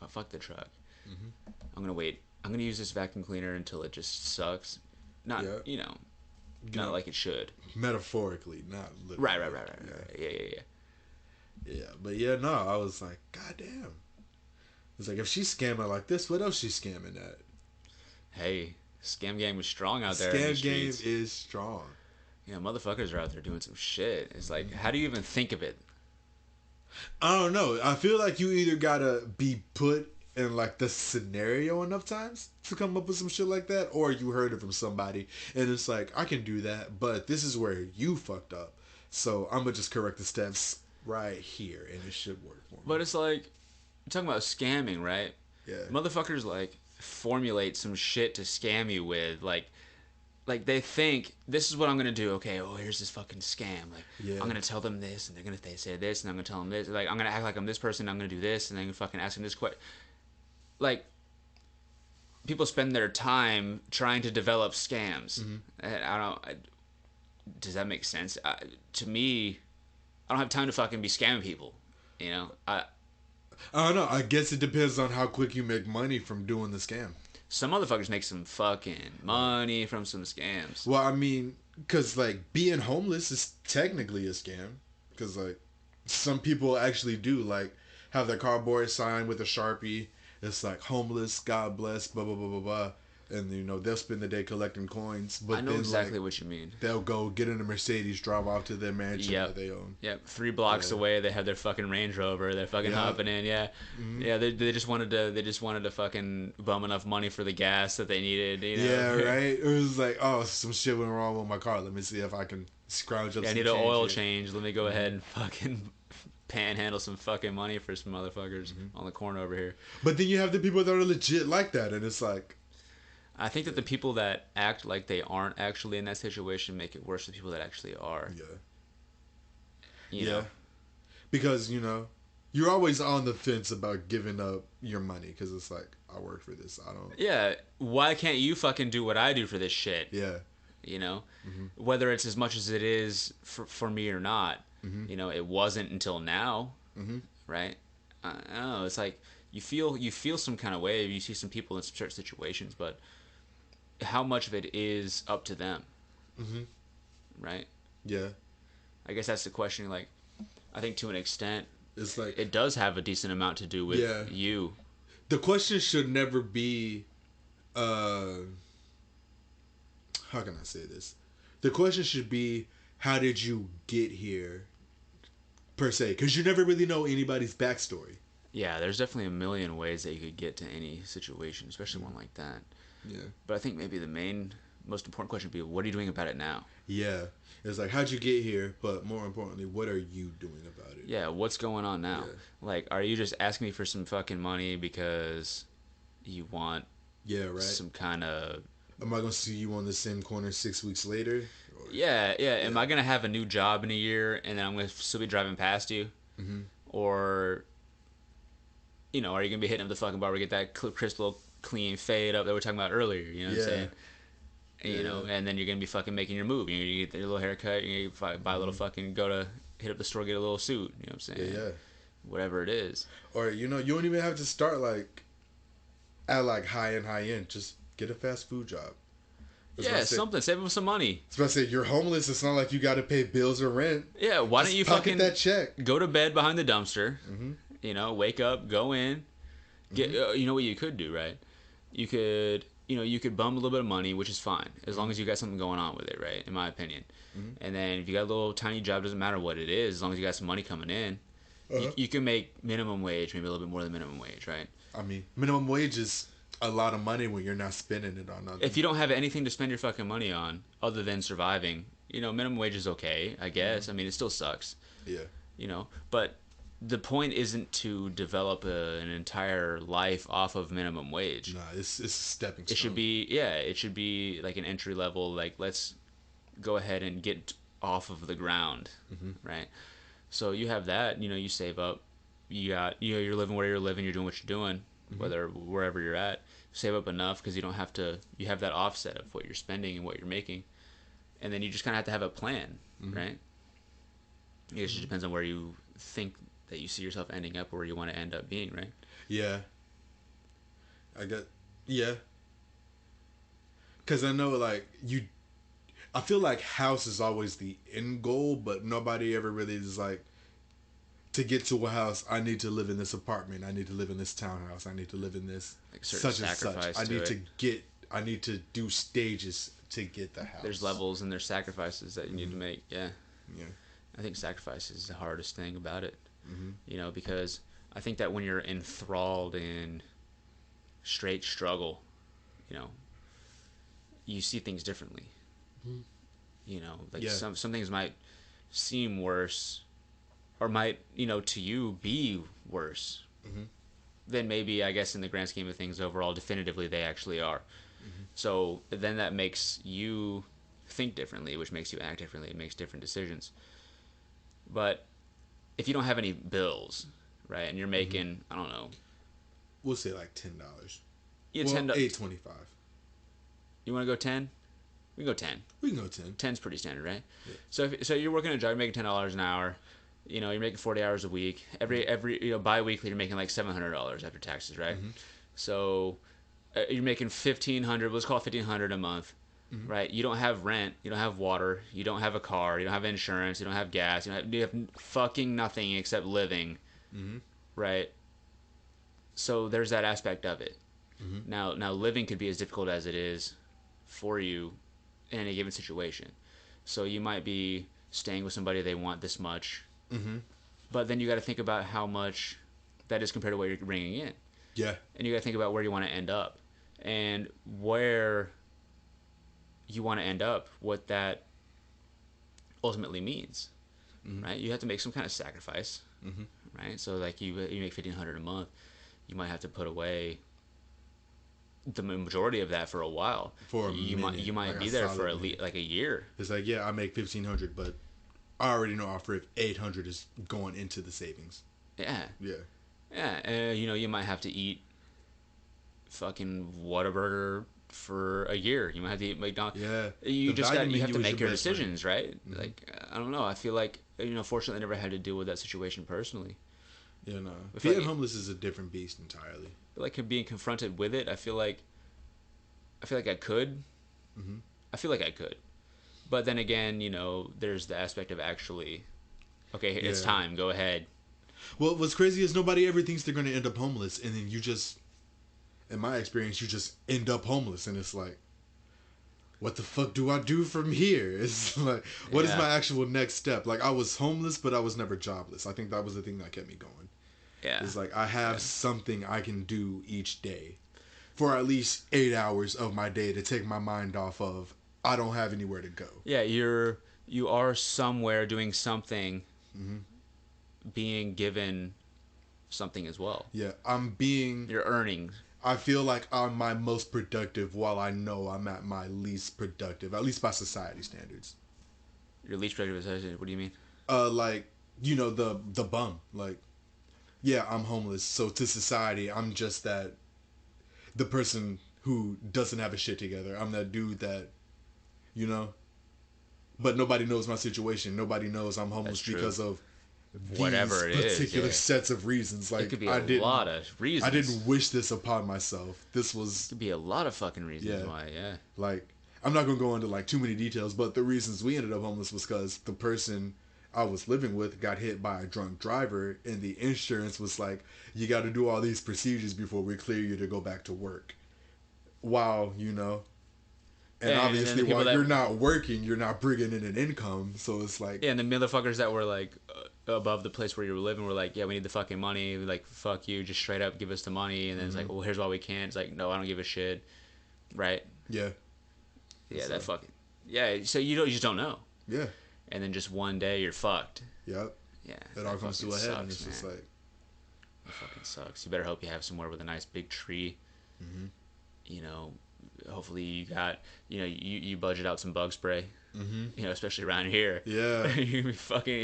A: fuck the truck.
B: Mm-hmm.
A: I'm gonna wait. I'm gonna use this vacuum cleaner until it just sucks. Not,
B: Yeah.
A: you know,
B: Yeah.
A: not like it should.
B: Metaphorically, not literally.
A: Right.
B: Yeah.
A: Yeah.
B: Yeah, but yeah, no, I was like, God damn. It's like, if she's scamming like this, what else she's scamming at?
A: Hey, scam game was strong out there. in the
B: Scam game
A: streets.
B: is strong.
A: Yeah, motherfuckers are out there doing some shit. It's like, how do you even think of it?
B: I don't know. I feel like you either gotta be put in like the scenario enough times to come up with some shit like that, or you heard it from somebody and it's like, I can do that, but this is where you fucked up. So I'm gonna just correct the steps right here and it should work for me.
A: But it's like, you're talking about scamming, right?
B: Yeah.
A: Motherfuckers like formulate some shit to scam you with, like they think this is what I'm gonna do. Okay, oh, here's this fucking scam. Like,
B: Yeah.
A: I'm gonna tell them this, and they say this, and I'm gonna tell them this. Like, I'm gonna act like I'm this person. I'm gonna do this, and then fucking ask them this question. Like, people spend their time trying to develop scams. And I don't. Does that make sense? To me, I don't have time to fucking be scamming people. You know,
B: I don't know. I guess it depends on how quick you make money from doing the scam.
A: some motherfuckers make some fucking money from some scams.
B: Well, I mean, because, like, being homeless is technically a scam. Because, like, some people actually do, like, have their cardboard sign with a Sharpie. It's like, homeless, God bless, blah, blah, blah, blah, blah. And, you know, they'll spend the day collecting coins. But
A: I know
B: then,
A: exactly
B: like,
A: what you mean.
B: they'll go get in a Mercedes, drive off to their mansion
A: Yep.
B: that they own.
A: Yep, 3 blocks
B: Yeah.
A: away, they have their fucking Range Rover. They're fucking
B: Yeah.
A: hopping in. Yeah, yeah. They just wanted to fucking bum enough money for the gas that they needed. You know?
B: Yeah, right? It was like, oh, some shit went wrong with my car. Let me see if I can scrounge up
A: Yeah, I
B: some
A: need an
B: change
A: oil
B: here.
A: change. Let me go ahead and fucking panhandle some fucking money for some motherfuckers on the corner over here.
B: But then you have the people that are legit like that, and it's like,
A: I think that the people that act like they aren't actually in that situation make it worse than the people that actually are.
B: yeah.
A: You
B: Yeah.
A: know?
B: Because, you know, you're always on the fence about giving up your money because it's like, I work for this. I don't.
A: Yeah, why can't you fucking do what I do for this shit?
B: Yeah.
A: You know? Whether it's as much as it is for me or not. You know, it wasn't until now. Right? I don't know. It's like you feel some kind of way. You see some people in some certain situations, but how much of it is up to them? Right?
B: Yeah.
A: I guess that's the question. Like, I think to an extent,
B: It's like,
A: it does have a decent amount to do with
B: Yeah.
A: you.
B: the question should never be, how can I say this? The question should be, how did you get here, per se? Because you never really know anybody's backstory.
A: Yeah, there's definitely a million ways that you could get to any situation, especially one like that.
B: Yeah.
A: But I think maybe the most important question would be, what are you doing about it now?
B: Yeah. It's like, how'd you get here? But more importantly, what are you doing about it?
A: Yeah, what's going on now?
B: Yeah.
A: Like, are you just asking me for some fucking money because you want
B: Yeah, right?
A: some kind of...
B: Am I going to see you on the same corner 6 weeks later? Or,
A: Yeah. Am I going to have a new job in a year and then I'm going to still be driving past you? Or, you know, are you going to be hitting up the fucking bar to get that crisp little clean fade up that we were talking about earlier? You know what I'm
B: Yeah.
A: saying? And, you know, and then you're going to be fucking making your move. You get your little haircut, you buy a little fucking, hit up the store, get a little suit. You know what I'm saying?
B: Yeah.
A: Whatever it is.
B: Or, you know, you don't even have to start, like, at, like, high end. Just get a fast food job. That's what I
A: Yeah,
B: said.
A: something. Save them some money.
B: That's what I say. You're homeless. It's not like you got to pay bills or rent.
A: Yeah, why don't
B: Just
A: you
B: pocket
A: fucking
B: that check?
A: go to bed behind the dumpster? You know, wake up, go in, You know what you could do, right? You could, you could bum a little bit of money, which is fine as long as you got something going on with it, right? In my opinion. And then if you got a little tiny job, doesn't matter what it is, as long as you got some money coming in, you can make minimum wage, maybe a little bit more than minimum wage, right?
B: I mean, minimum wage is a lot of money when you're not spending it on nothing.
A: If you don't have anything to spend your fucking money on other than surviving, minimum wage is okay, I guess. I mean, it still sucks,
B: Yeah.
A: but the point isn't to develop an entire life off of minimum wage.
B: Nah, it's a stepping stone.
A: It should be like an entry level, like, let's go ahead and get off of the ground, right? So you have that, you save up, you got, you're living where you're living, you're doing what you're doing, wherever you're at, save up enough because you have that offset of what you're spending and what you're making, and then you just kind of have to have a plan, right? It just depends on where you think that you see yourself ending up or where you want to end up being, right?
B: Yeah. Yeah. Because I know, like, I feel like house is always the end goal, but nobody ever really is like, to get to a house, I need to live in this apartment. I need to live in this townhouse. I need to live in this
A: Like certain
B: such and
A: sacrifice
B: such.
A: to
B: I need to do stages to get the house.
A: There's levels and there's sacrifices that you need to make. Yeah.
B: Yeah.
A: I think sacrifice is the hardest thing about it. Because I think that when you're enthralled in straight struggle, you see things differently. Like some things might seem worse, or might, to you be worse than maybe, I guess, in the grand scheme of things overall, definitively they actually are. So then that makes you think differently, which makes you act differently. It makes different decisions. But if you don't have any bills, right, and you're making, I don't know,
B: we'll say like $10.
A: Yeah,
B: well,
A: $10.
B: $8.25.
A: You want to go 10? We can go 10.
B: We can go 10.
A: 10's pretty standard, right?
B: Yeah.
A: So you're working a job, you're making $10 an hour. You're making 40 hours a week. Every bi-weekly you're making like $700 after taxes, right? So you're making $1,500. Let's call it $1,500 a month, right? You don't have rent, you don't have water, you don't have a car, you don't have insurance, you don't have gas, you have fucking nothing except living, right? So there's that aspect of it. Now living could be as difficult as it is for you in any given situation. So you might be staying with somebody, they want this much, but then you got to think about how much that is compared to what you're bringing in.
B: Yeah.
A: And you got to think about where you want to end up, and where you want to end up, what that ultimately means, right? You have to make some kind of sacrifice, right? So like you make $1,500 a month, you might have to put away the majority of that for a while. You might be there for like a year.
B: It's like, yeah, I make $1,500, but I already know if $800 is going into the savings.
A: Yeah.
B: Yeah.
A: Yeah. You might have to eat fucking Whataburger for a year. You might have to eat McDonald's.
B: Yeah.
A: You have to make your decisions, right? Like, I don't know. I feel like, fortunately I never had to deal with that situation personally.
B: Yeah, no. Being homeless is a different beast entirely.
A: Like being confronted with it, I feel like I could. I feel like I could. But then again, there's the aspect of actually, okay, it's time, go ahead.
B: Well, what's crazy is nobody ever thinks they're going to end up homeless, and then you just, in my experience, you just end up homeless, and it's like, what the fuck do I do from here? It's like, what is my actual next step? Like, I was homeless, but I was never jobless. I think that was the thing that kept me going.
A: Yeah.
B: It's like, I have something I can do each day for at least 8 hours of my day to take my mind off of, I don't have anywhere to go.
A: Yeah, you are somewhere doing something, being given something as well.
B: Yeah,
A: you're earning.
B: I feel like I'm my most productive while I know I'm at my least productive, at least by society standards.
A: Your least productive society? What do you mean?
B: Like, the bum. Like, yeah, I'm homeless, so to society, I'm just the person who doesn't have a shit together. I'm that dude that, but nobody knows my situation. Nobody knows I'm homeless because of
A: whatever it is,
B: particular sets of reasons. Like,
A: it could be a lot of reasons.
B: I didn't wish this upon myself. This was...
A: It could be a lot of fucking reasons why,
B: Like, I'm not going to go into, like, too many details, but the reasons we ended up homeless was because the person I was living with got hit by a drunk driver, and the insurance was like, you got to do all these procedures before we clear you to go back to work. Wow, you know. And
A: Yeah,
B: obviously,
A: the people
B: while you're not working, you're not bringing in an income. So it's like,
A: yeah, and the motherfuckers that were like above the place where you were living were like, yeah, we need the fucking money. Like, fuck you, just straight up give us the money. And then it's like, well, here's why we can't. It's like, no, I don't give a shit, right?
B: yeah,
A: Yeah,
B: So-
A: that fucking yeah. So you just don't know,
B: yeah,
A: and then just one day you're fucked.
B: yep.
A: Yeah,
B: It all comes to a
A: fucking
B: head, and
A: sucks,
B: it's just
A: man.
B: like,
A: It fucking sucks. You better hope you have somewhere with a nice big tree.
B: mm-hmm.
A: You know, hopefully you got, you budget out some bug spray.
B: Mm-hmm.
A: You know, especially around here.
B: Yeah.
A: you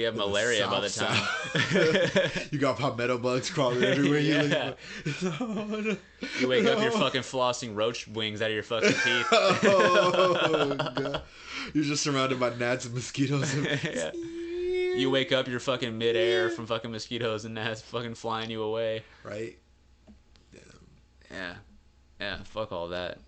A: have malaria by the time.
B: You got palmetto bugs crawling everywhere.
A: Yeah.
B: You
A: You wake up, you're fucking flossing roach wings out of your fucking teeth.
B: Oh, God. You're just surrounded by gnats and mosquitoes.
A: Yeah. You wake up, you're fucking midair from fucking mosquitoes and gnats fucking flying you away.
B: Right?
A: Yeah. Yeah, fuck all that.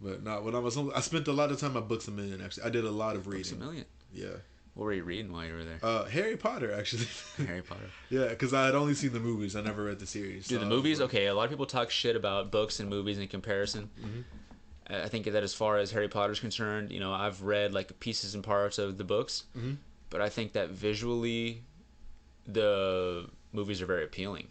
B: But no, when I was home, I spent a lot of time at Books A Million, actually. I did a lot of
A: Books a
B: reading.
A: million.
B: Yeah.
A: What were you reading while you were there?
B: Harry Potter, actually.
A: Harry Potter.
B: Yeah, because I had only seen the movies. I never read the series.
A: Dude,
B: so
A: the
B: I was
A: movies,
B: like-
A: okay, a lot of people talk shit about books and movies in comparison. I think that as far as Harry Potter's concerned, I've read like pieces and parts of the books, but I think that visually, the movies are very appealing.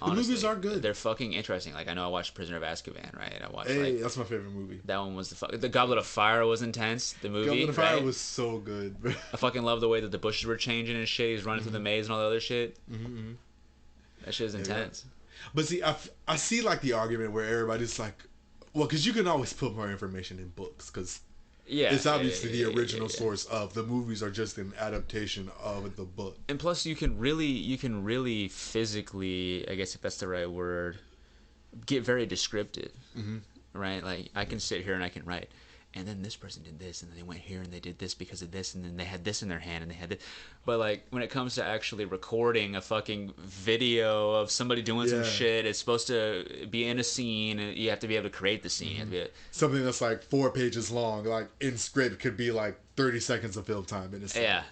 A: Honestly.
B: The movies are good.
A: They're fucking interesting. Like, I know I watched Prisoner of Azkaban, right? I watched
B: Hey, that's my favorite movie.
A: that one was the Goblet of Fire was intense. The movie,
B: Goblet of Fire
A: right?
B: was so good.
A: I fucking love the way that the bushes were changing and shit. He's running through the maze and all the other shit. That shit is intense.
B: But see, I see like the argument where everybody's like, well, because you can always put more information in books because
A: Yeah,
B: it's obviously
A: yeah,
B: the original
A: yeah.
B: source of the movies are just an adaptation of the book.
A: And plus, you can really physically, I guess if that's the right word, get very descriptive, right? Like, I can sit here and I can write, and then this person did this, and then they went here and they did this because of this, and then they had this in their hand and they had this. But like, when it comes to actually recording a fucking video of somebody doing some
B: Yeah.
A: shit, it's supposed to be in a scene, and you have to be able to create the scene. You have to be,
B: Something that's like 4 pages long, like in script, could be like 30 seconds of film time, and it's like,
A: yeah,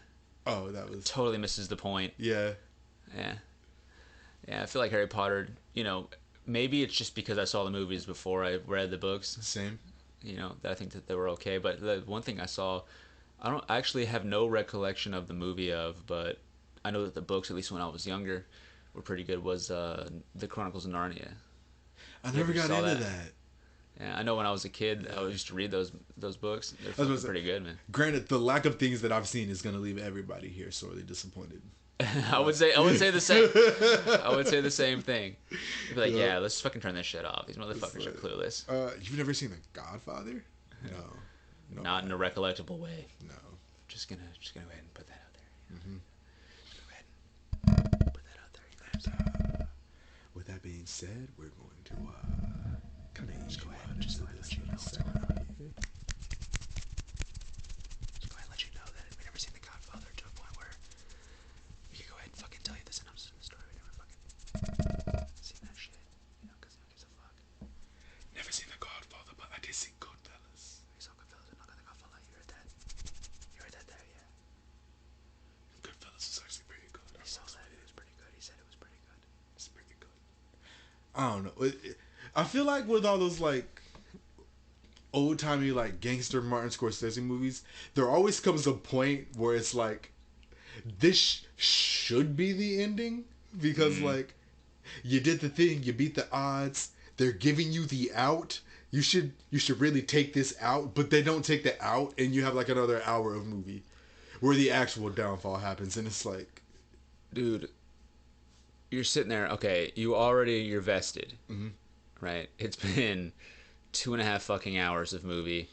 B: oh, that was
A: totally misses the point.
B: yeah.
A: Yeah. Yeah, I feel like Harry Potter, maybe it's just because I saw the movies before I read the books,
B: Same.
A: that I think that they were okay. But the one thing I saw, I actually have no recollection of the movie but I know that the books, at least when I was younger, were pretty good, was The Chronicles of Narnia.
B: I never
A: ever
B: got
A: saw
B: into
A: that?
B: that.
A: Yeah, I know when I was a kid, I used to read those books. They're
B: was
A: fucking
B: gonna say-
A: pretty good, man.
B: Granted, the lack of things that I've seen is going to leave everybody here sorely disappointed.
A: I would say the same. I would say the same thing. I'd be like,
B: Yeah.
A: yeah, let's fucking turn this shit off. These motherfuckers are clueless.
B: You've never seen The Godfather? No. No.
A: Not in a recollectible way.
B: No.
A: Just gonna go ahead and put that out there. Just go ahead and put that out there.
B: With that being said, we're going to kind of
A: Just
B: ease
A: go
B: you
A: ahead
B: out
A: and just
B: into
A: let
B: this
A: you know
B: little
A: what's going
B: segment
A: on.
B: here.
A: Just go ahead and let you know that we've never seen The Godfather to a point where we could go ahead and fucking tell you the synopsis of the story. We never fucking seen that shit, because who gives a fuck?
B: Never seen The Godfather, but I did see Goodfellas.
A: We saw Goodfellas and not The Godfather. You heard that? You heard that there, yeah.
B: Goodfellas was actually pretty good.
A: He saw that. It was pretty good. He said it was pretty good.
B: It's pretty good. I don't know. I feel like with all those like old timey like gangster Martin Scorsese movies, there always comes a point where it's like this should be the ending because like you did the thing, you beat the odds, they're giving you the out. You should really take this out, but they don't take the out, and you have like another hour of movie where the actual downfall happens, and it's like,
A: Dude, you're sitting there, okay, you're vested, right? It's been 2.5 fucking hours of movie.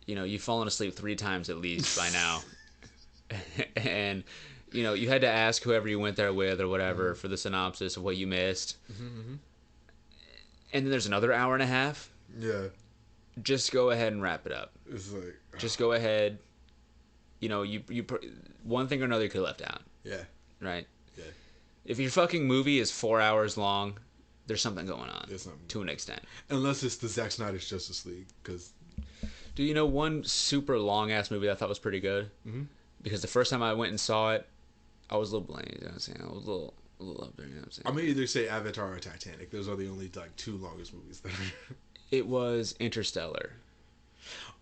A: You've fallen asleep 3 times at least by now. And, you had to ask whoever you went there with or whatever for the synopsis of what you missed. And then there's another hour and a half.
B: yeah,
A: Just go ahead and wrap it up.
B: it's like,
A: Just go ahead. One thing or another you could have left out,
B: yeah,
A: right?
B: yeah.
A: If your fucking movie is 4 hours long, there's something going on.
B: There's something.
A: To an extent.
B: Unless it's the Zack Snyder's Justice League, because
A: Do you know one super long ass movie that I thought was pretty good? because the first time I went and saw it, I was a little bland. You know what I'm saying? I was a little up there. You know what I'm saying?
B: I'm gonna either say Avatar or Titanic. Those are the only like two longest movies that are.
A: It was Interstellar.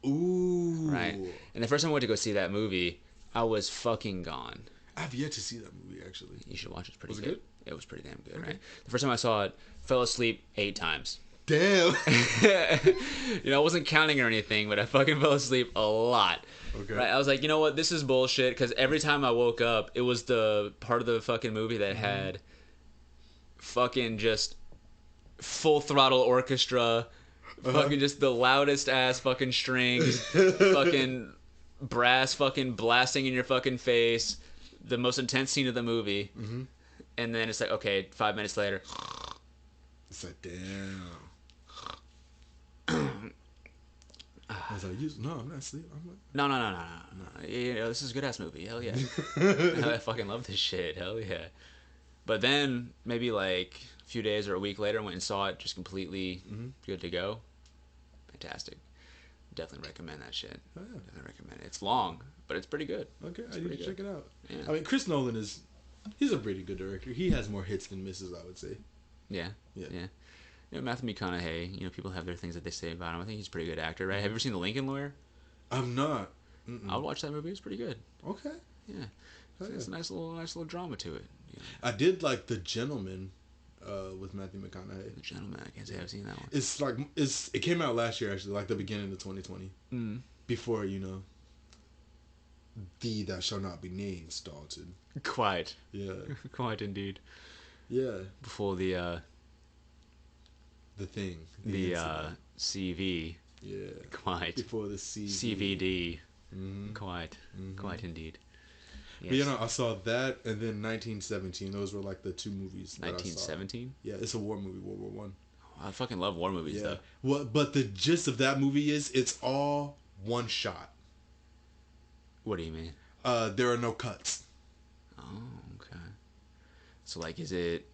B: Ooh.
A: Right. And the first time I went to go see that movie, I was fucking gone.
B: I've yet to see that movie actually.
A: You should watch it. It's pretty
B: Was it
A: good.
B: good?
A: It was pretty damn good,
B: Okay.
A: right? The first time I saw it, fell asleep 8 times.
B: Damn.
A: You know, I wasn't counting or anything, but I fucking fell asleep a lot.
B: Okay.
A: Right? I was like, you know what? This is bullshit. Because every time I woke up, it was the part of the fucking movie that had fucking just full throttle orchestra, fucking just the loudest ass fucking strings, fucking brass fucking blasting in your fucking face, the most intense scene of the movie.
B: Mm-hmm.
A: And then it's like, okay, 5 minutes later.
B: It's like damn. I was like, no, I'm not asleep. I'm not.
A: No. You know, this is a good ass movie. Hell yeah. I fucking love this shit. Hell yeah. But then maybe like a few days or a week later, I went and saw it just completely good to go. Fantastic. Definitely recommend that shit.
B: Oh, yeah.
A: Definitely recommend it. It's long, but it's pretty good.
B: Okay, I
A: It's
B: need to
A: pretty
B: check
A: good.
B: it out.
A: Yeah.
B: I mean, Chris Nolan he's a pretty good director. He has more hits than misses, I would say.
A: Yeah.
B: Yeah.
A: You know, Matthew McConaughey, you know, people have their things that they say about him. I think he's a pretty good actor, right? Have you ever seen The Lincoln Lawyer?
B: I'm not. Mm-mm.
A: I would watch that movie. It's pretty good.
B: Okay.
A: Yeah.
B: Oh,
A: It's a
B: yeah.
A: nice little drama to it. You know,
B: I did like The Gentleman with Matthew McConaughey.
A: The Gentleman. I can't say I've seen that one.
B: It's like it came out last year actually, like the beginning of 2020.
A: Mm.
B: Before, you know, Thee That Shall Not Be Named started.
A: Quite.
B: Yeah.
A: Quite indeed.
B: Yeah.
A: Before the
B: Thing.
A: the CV.
B: Yeah.
A: Quite.
B: Before the CV.
A: CVD.
B: Mm-hmm.
A: Quite.
B: Mhm.
A: Quite indeed. Yes.
B: But you know, I saw that and then 1917. Those were like the two movies that I saw.
A: 1917?
B: Yeah, it's a war movie, World War One.
A: I fucking love war movies,
B: Yeah.
A: though.
B: Well, but the gist of that movie is it's all one shot.
A: What do you mean?
B: There are no cuts.
A: Oh, okay. So, like, is it...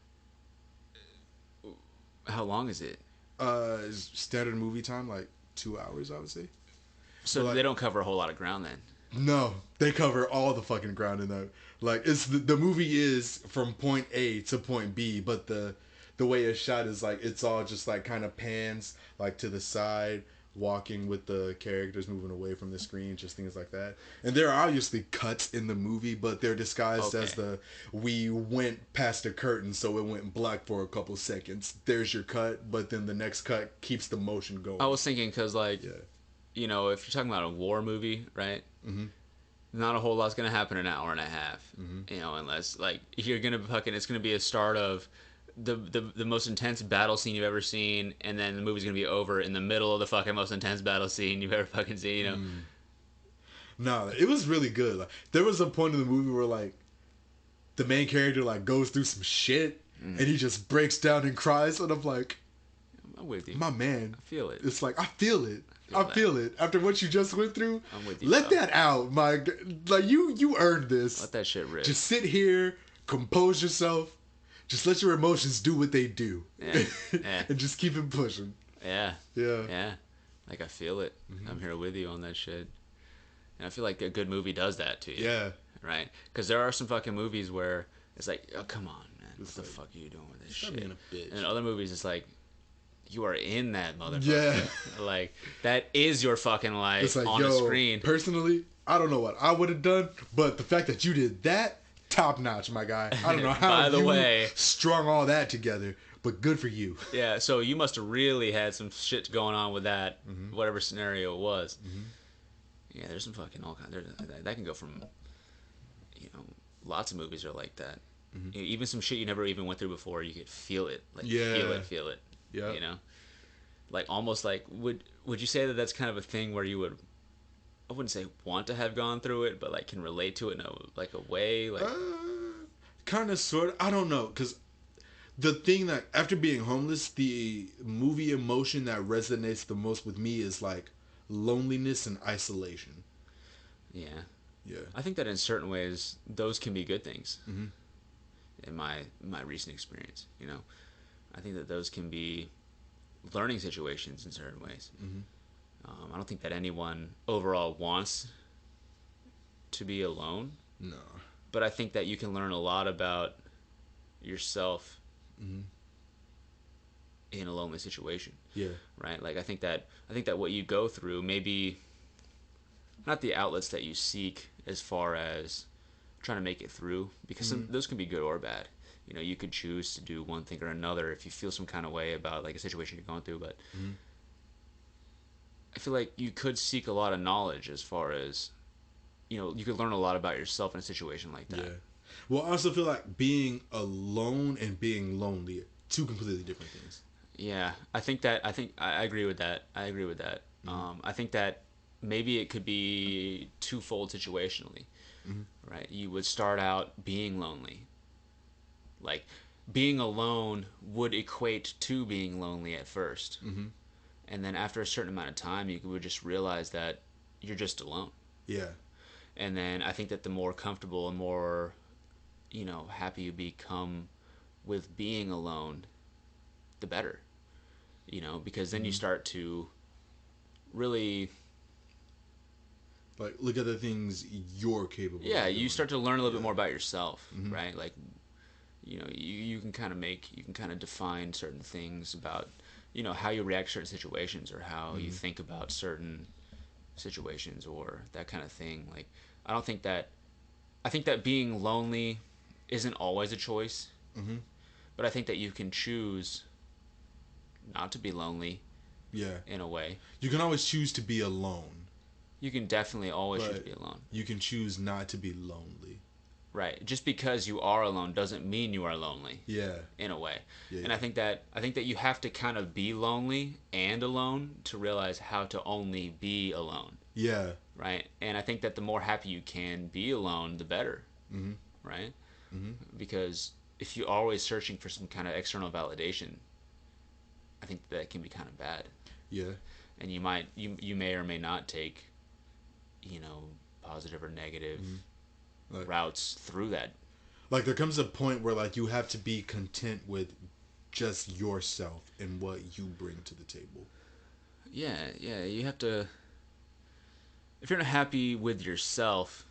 A: How long is it?
B: Standard movie time, like 2 hours, I would say.
A: So
B: like-
A: they don't cover a whole lot of ground, then?
B: No, they cover all the fucking ground in that. Like it's the movie is from point A to point B, but the way it's shot is like it's all just like kind of pans like to the side, walking with the characters moving away from the screen, just things like that. And there are obviously cuts in the movie, but they're disguised as we went past the curtain, so it went black for a couple seconds. There's your cut, but then the next cut keeps the motion going.
A: I was thinking, because, like,
B: Yeah.
A: you know, if you're talking about a war movie, right?
B: Mhm.
A: Not a whole lot's gonna happen in an hour and a half. You know, unless, like, you're gonna fucking... It's gonna be a start of the most intense battle scene you've ever seen, and then the movie's gonna be over in the middle of the fucking most intense battle scene you've ever fucking seen, you know?
B: No, it was really good. Like there was a point in the movie where like the main character like goes through some shit and he just breaks down and cries, and I'm like,
A: I'm with you.
B: my man,
A: I feel it.
B: it's like I feel it. I
A: that.
B: feel it. After what you just went through,
A: I'm with you,
B: let
A: bro.
B: that out, my like you earned this.
A: Let that shit rip.
B: Just sit here, compose yourself, just let your emotions do what they do,
A: Yeah. Yeah.
B: and just keep it pushing.
A: Yeah.
B: Yeah.
A: Yeah. Like, I feel it. I'm here with you on that shit. And I feel like a good movie does that to you.
B: Yeah.
A: Right? Because there are some fucking movies where it's like, oh, come on, man.
B: It's
A: What the
B: like,
A: fuck are you doing with this
B: stop
A: shit?
B: being a bitch.
A: And in other movies, it's like, you are in that motherfucker.
B: Yeah.
A: Like, that is your fucking life
B: It's like,
A: on
B: yo,
A: a screen.
B: personally, I don't know what I would have done, but the fact that you did that, top notch, my guy. I don't know how
A: By the
B: you
A: way-
B: strung all that together, but good for you.
A: Yeah, so you must have really had some shit going on with that, whatever scenario it was. Yeah, there's some fucking all kind. That can go from, you know, lots of movies are like that. You know, even some shit you never even went through before, you could feel it, like
B: Yeah.
A: feel it.
B: Yeah.
A: You know, like almost like would you say that that's kind of a thing where you would, I wouldn't say want to have gone through it, but like can relate to it in a way, like
B: Kind of, sort of. I don't know, because the thing that, after being homeless, the movie emotion that resonates the most with me is like loneliness and isolation.
A: yeah.
B: Yeah.
A: I think that in certain ways those can be good things.
B: Mhm.
A: In my recent experience, you know, I think that those can be learning situations in certain ways. I don't think that anyone overall wants to be alone,
B: No.
A: but I think that you can learn a lot about yourself
B: Mm-hmm.
A: in a lonely situation,
B: Yeah.
A: right? Like I think that what you go through, maybe not the outlets that you seek as far as trying to make it through, because those can be good or bad. You know, you could choose to do one thing or another if you feel some kind of way about like a situation you're going through, but
B: Mm-hmm.
A: I feel like you could seek a lot of knowledge as far as, you know, you could learn a lot about yourself in a situation like that.
B: Yeah. Well, I also feel like being alone and being lonely are two completely different things.
A: Yeah, I agree with that. I agree with that. I think that maybe it could be twofold situationally,
B: Mm-hmm.
A: right? You would start out being lonely. Like being alone would equate to being lonely at first.
B: Mm-hmm.
A: And then after a certain amount of time, you would just realize that you're just alone.
B: Yeah.
A: And then I think that the more comfortable and more, you know, happy you become with being alone, the better. You know, because then you
B: Mm-hmm.
A: start to really,
B: Like, look at the things you're capable
A: yeah,
B: of
A: you
B: doing.
A: start to learn a little bit
B: Yeah.
A: more about yourself,
B: Mm-hmm.
A: right? Like, you know, you can kind of define certain things about, you know, how you react to certain situations or how you
B: Mm-hmm.
A: think about certain situations or that kind of thing. Like, I don't think that, I think that being lonely isn't always a choice,
B: Mm-hmm.
A: but I think that you can choose not to be lonely
B: Yeah.
A: in a way.
B: You can always choose to be alone,
A: You can definitely always choose to
B: but
A: be alone.
B: you can choose not to be lonely.
A: Right. Just because you are alone doesn't mean you are lonely
B: Yeah.
A: in a way.
B: Yeah.
A: And I think that you have to kind of be lonely and alone to realize how to only be alone.
B: Yeah.
A: Right? And I think that the more happy you can be alone, the better.
B: Mm-hmm.
A: Right?
B: Mm-hmm.
A: Because if you're always searching for some kind of external validation, I think that can be kind of bad.
B: Yeah.
A: And you may or may not take, you know, positive or negative
B: Like,
A: routes through that.
B: like there comes a point where like you have to be content with just yourself and what you bring to the table.
A: Yeah, you have to, if you're not happy with yourself,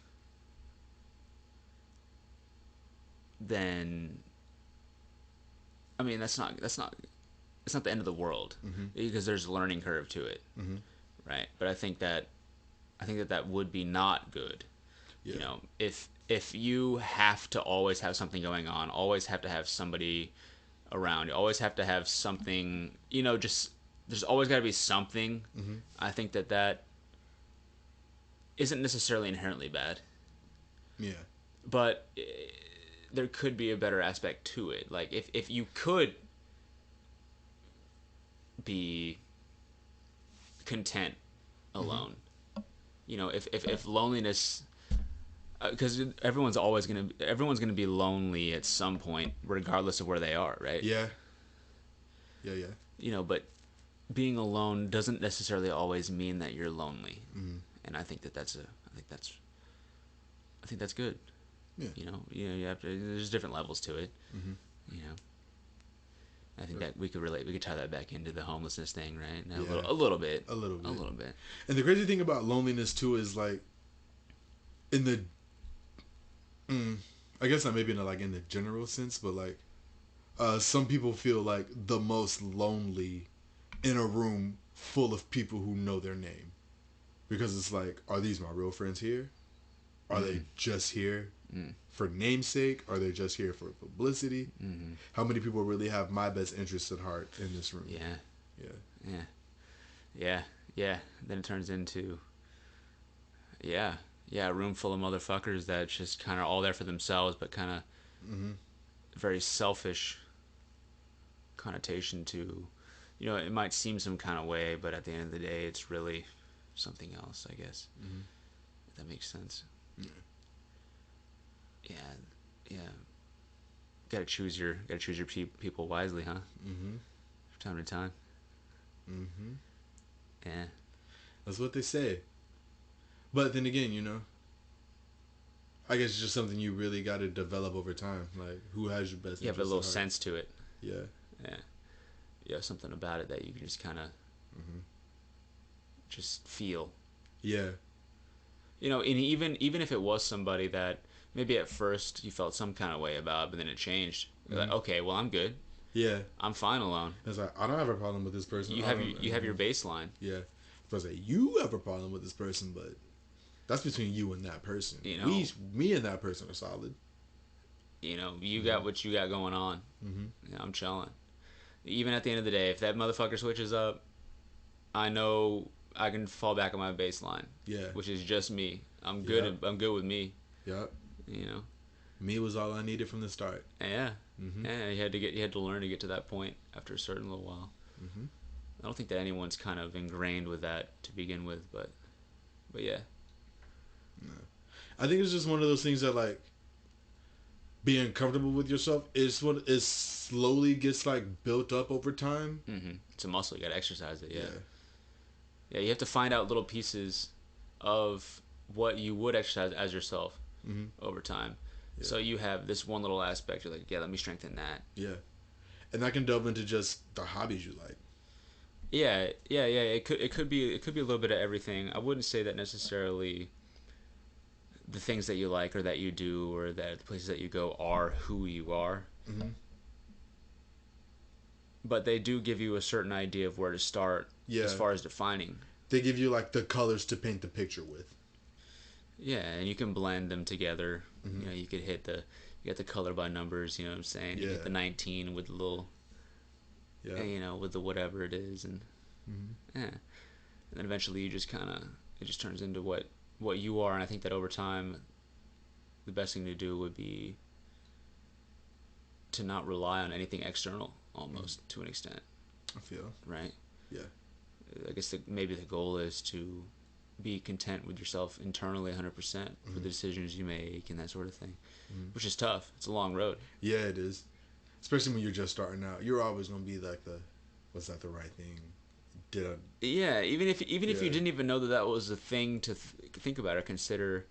A: then I mean it's not the end of the world,
B: Mm-hmm.
A: because there's a learning curve to it,
B: Mm-hmm.
A: right? But I think that that would be not good.
B: Yeah.
A: You know, if you have to always have something going on, always have to have somebody around, you always have to have something, you know, just there's always got to be something.
B: Mm-hmm.
A: I think that that isn't necessarily inherently bad,
B: Yeah.
A: but there could be a better aspect to it. Like if you could be content alone, you know, if loneliness, because everyone's gonna be lonely at some point, regardless of where they are, right?
B: Yeah. Yeah. Yeah.
A: You know, but being alone doesn't necessarily always mean that you're lonely,
B: Mm-hmm.
A: and I think that I think that's good.
B: Yeah.
A: You have to. There's different levels to it.
B: Mm-hmm.
A: You know, I think that we could tie that back into the homelessness thing, right?
B: Yeah.
A: A little bit,
B: A little bit.
A: a little bit.
B: And the crazy thing about loneliness too is like in the I guess not maybe in like in the general sense, but like some people feel like the most lonely in a room full of people who know their name, because it's like, are these my real friends here? Are they just here for namesake? Are they just here for publicity?
A: Mm-hmm.
B: How many people really have my best interests at heart in this room?
A: Yeah,
B: Yeah.
A: yeah, yeah. Then it turns into a room full of motherfuckers that just kind of all there for themselves, but kind of
B: Mm-hmm.
A: very selfish connotation to, you know, it might seem some kind of way, but at the end of the day, it's really something else, I guess.
B: Mm-hmm.
A: If that makes sense.
B: Yeah.
A: Yeah. Gotta choose your people wisely, huh?
B: Mm-hmm.
A: From time to time.
B: Mm-hmm.
A: Yeah.
B: That's what they say. But then again, I guess it's just something you really got to develop over time. Like, who has your best
A: You have a
B: interests
A: little
B: at heart?
A: sense to it.
B: Yeah.
A: Yeah. You have something about it that you can just kind of
B: Mm-hmm.
A: just feel.
B: Yeah.
A: You know, and even if it was somebody that maybe at first you felt some kind of way about, but then it changed. You're like, okay, well, I'm good.
B: Yeah.
A: I'm fine alone.
B: It's like, I don't have a problem with this person.
A: You have your baseline.
B: Yeah. So I say, you have a problem with this person, but that's between you and that person.
A: You know,
B: me and that person are solid.
A: You know, you got what you got going on.
B: Mm-hmm.
A: You know, I'm chilling. Even at the end of the day, if that motherfucker switches up, I know I can fall back on my baseline.
B: Yeah.
A: Which is just me. I'm good.
B: Yep.
A: I'm good with me.
B: Yep.
A: You know.
B: Me was all I needed from the start.
A: Yeah.
B: Mm-hmm.
A: Yeah. You had to learn to get to that point after a certain little while.
B: Mm-hmm.
A: I don't think that anyone's kind of ingrained with that to begin with, but yeah.
B: No. I think it's just one of those things that, like, being comfortable with yourself is what it slowly gets, like, built up over time.
A: Mm-hmm. It's a muscle. You got to exercise it. Yeah. You have to find out little pieces of what you would exercise as yourself over time. Yeah. So you have this one little aspect. You're like, yeah, let me strengthen that.
B: Yeah. And that can delve into just the hobbies you like.
A: Yeah. It could be a little bit of everything. I wouldn't say that necessarily the things that you like or that you do or that the places that you go are who you are.
B: Mm-hmm.
A: But they do give you a certain idea of where to start as far as defining. They
B: give you, like, the colors to paint the picture with.
A: Yeah, and you can blend them together.
B: Mm-hmm.
A: You know, you could you get the color by numbers, you know what I'm saying? You get the 19 with the little, you know, with the whatever it is. And, and then eventually it just turns into what you are. And I think that over time, the best thing to do would be to not rely on anything external, almost, to an extent.
B: I feel.
A: Right?
B: Yeah.
A: I guess maybe the goal is to be content with yourself internally 100% for the decisions you make and that sort of thing, which is tough. It's a long road.
B: Yeah, it is. Especially when you're just starting out. You're always going to be like was that the right thing?
A: Even if you didn't even know that was a thing to think about or consider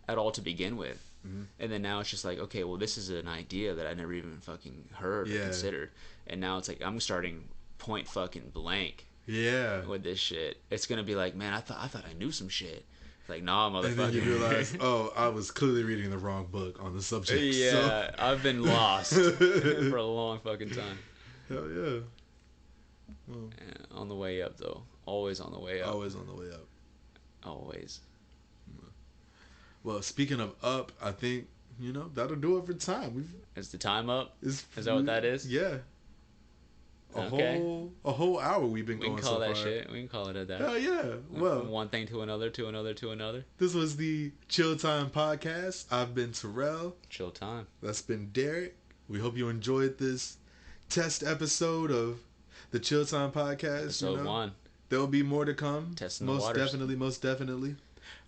A: at all to begin with. Mm-hmm. And then now it's just like, okay, well, this is an idea that I never even fucking heard or considered. And now it's like, I'm starting point fucking blank.
B: Yeah.
A: With this shit. It's going to be like, man, I thought I knew some shit. Like, nah, motherfucker.
B: And then you realize, I was clearly reading the wrong book on the subject.
A: Yeah, so. I've been lost for a long fucking time.
B: Hell yeah.
A: Well, on the way up, though. Always on the way up.
B: Always on the way up.
A: Always.
B: Well, speaking of up, I think, that'll do it for time.
A: Is the time up? Is that what that is?
B: Yeah. A whole hour we've been going so far.
A: We can call that shit. We can call it at that.
B: Hell yeah. Well,
A: one thing to another, to another, to another.
B: This was the Chill Time Podcast. I've been Terrell.
A: Chill Time.
B: That's been Derek. We hope you enjoyed this test episode of the Chill Time Podcast.
A: Episode 1.
B: There'll be more to come.
A: Testing the waters.
B: Most definitely.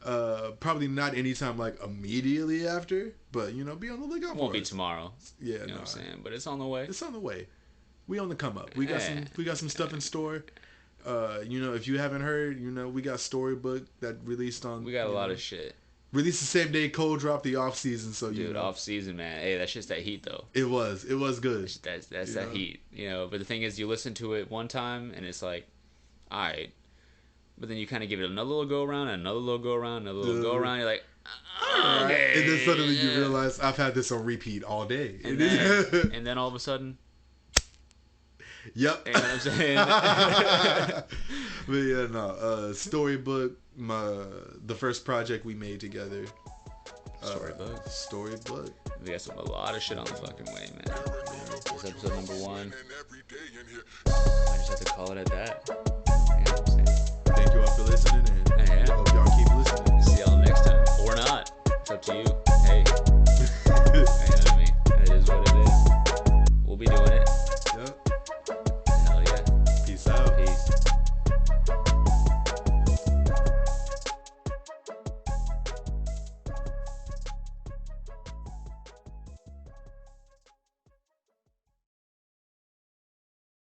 B: Probably not anytime like immediately after, but be on the lookout for it.
A: Won't be tomorrow.
B: Yeah,
A: you know what I'm saying? But it's on the way.
B: It's on the way. We on the come up. We got some stuff in store. If you haven't heard, we got Storybook that released on.
A: We got a lot of shit.
B: Released the same day Cold dropped the off season, so
A: dude, off season, man. Hey, that shit's that heat though.
B: It was good.
A: That's that heat, But the thing is, you listen to it one time and it's like, all right, but then you kind of give it another little go around, another little go around, another little go around. You're like, okay.
B: And then suddenly you realize I've had this on repeat all day.
A: And then all of a sudden.
B: Yep.
A: You know what I'm saying?
B: But yeah, Storybook, the first project we made together. Storybook.
A: We got a lot of shit on the fucking way, man. This is episode number 1. I just have to call it at that.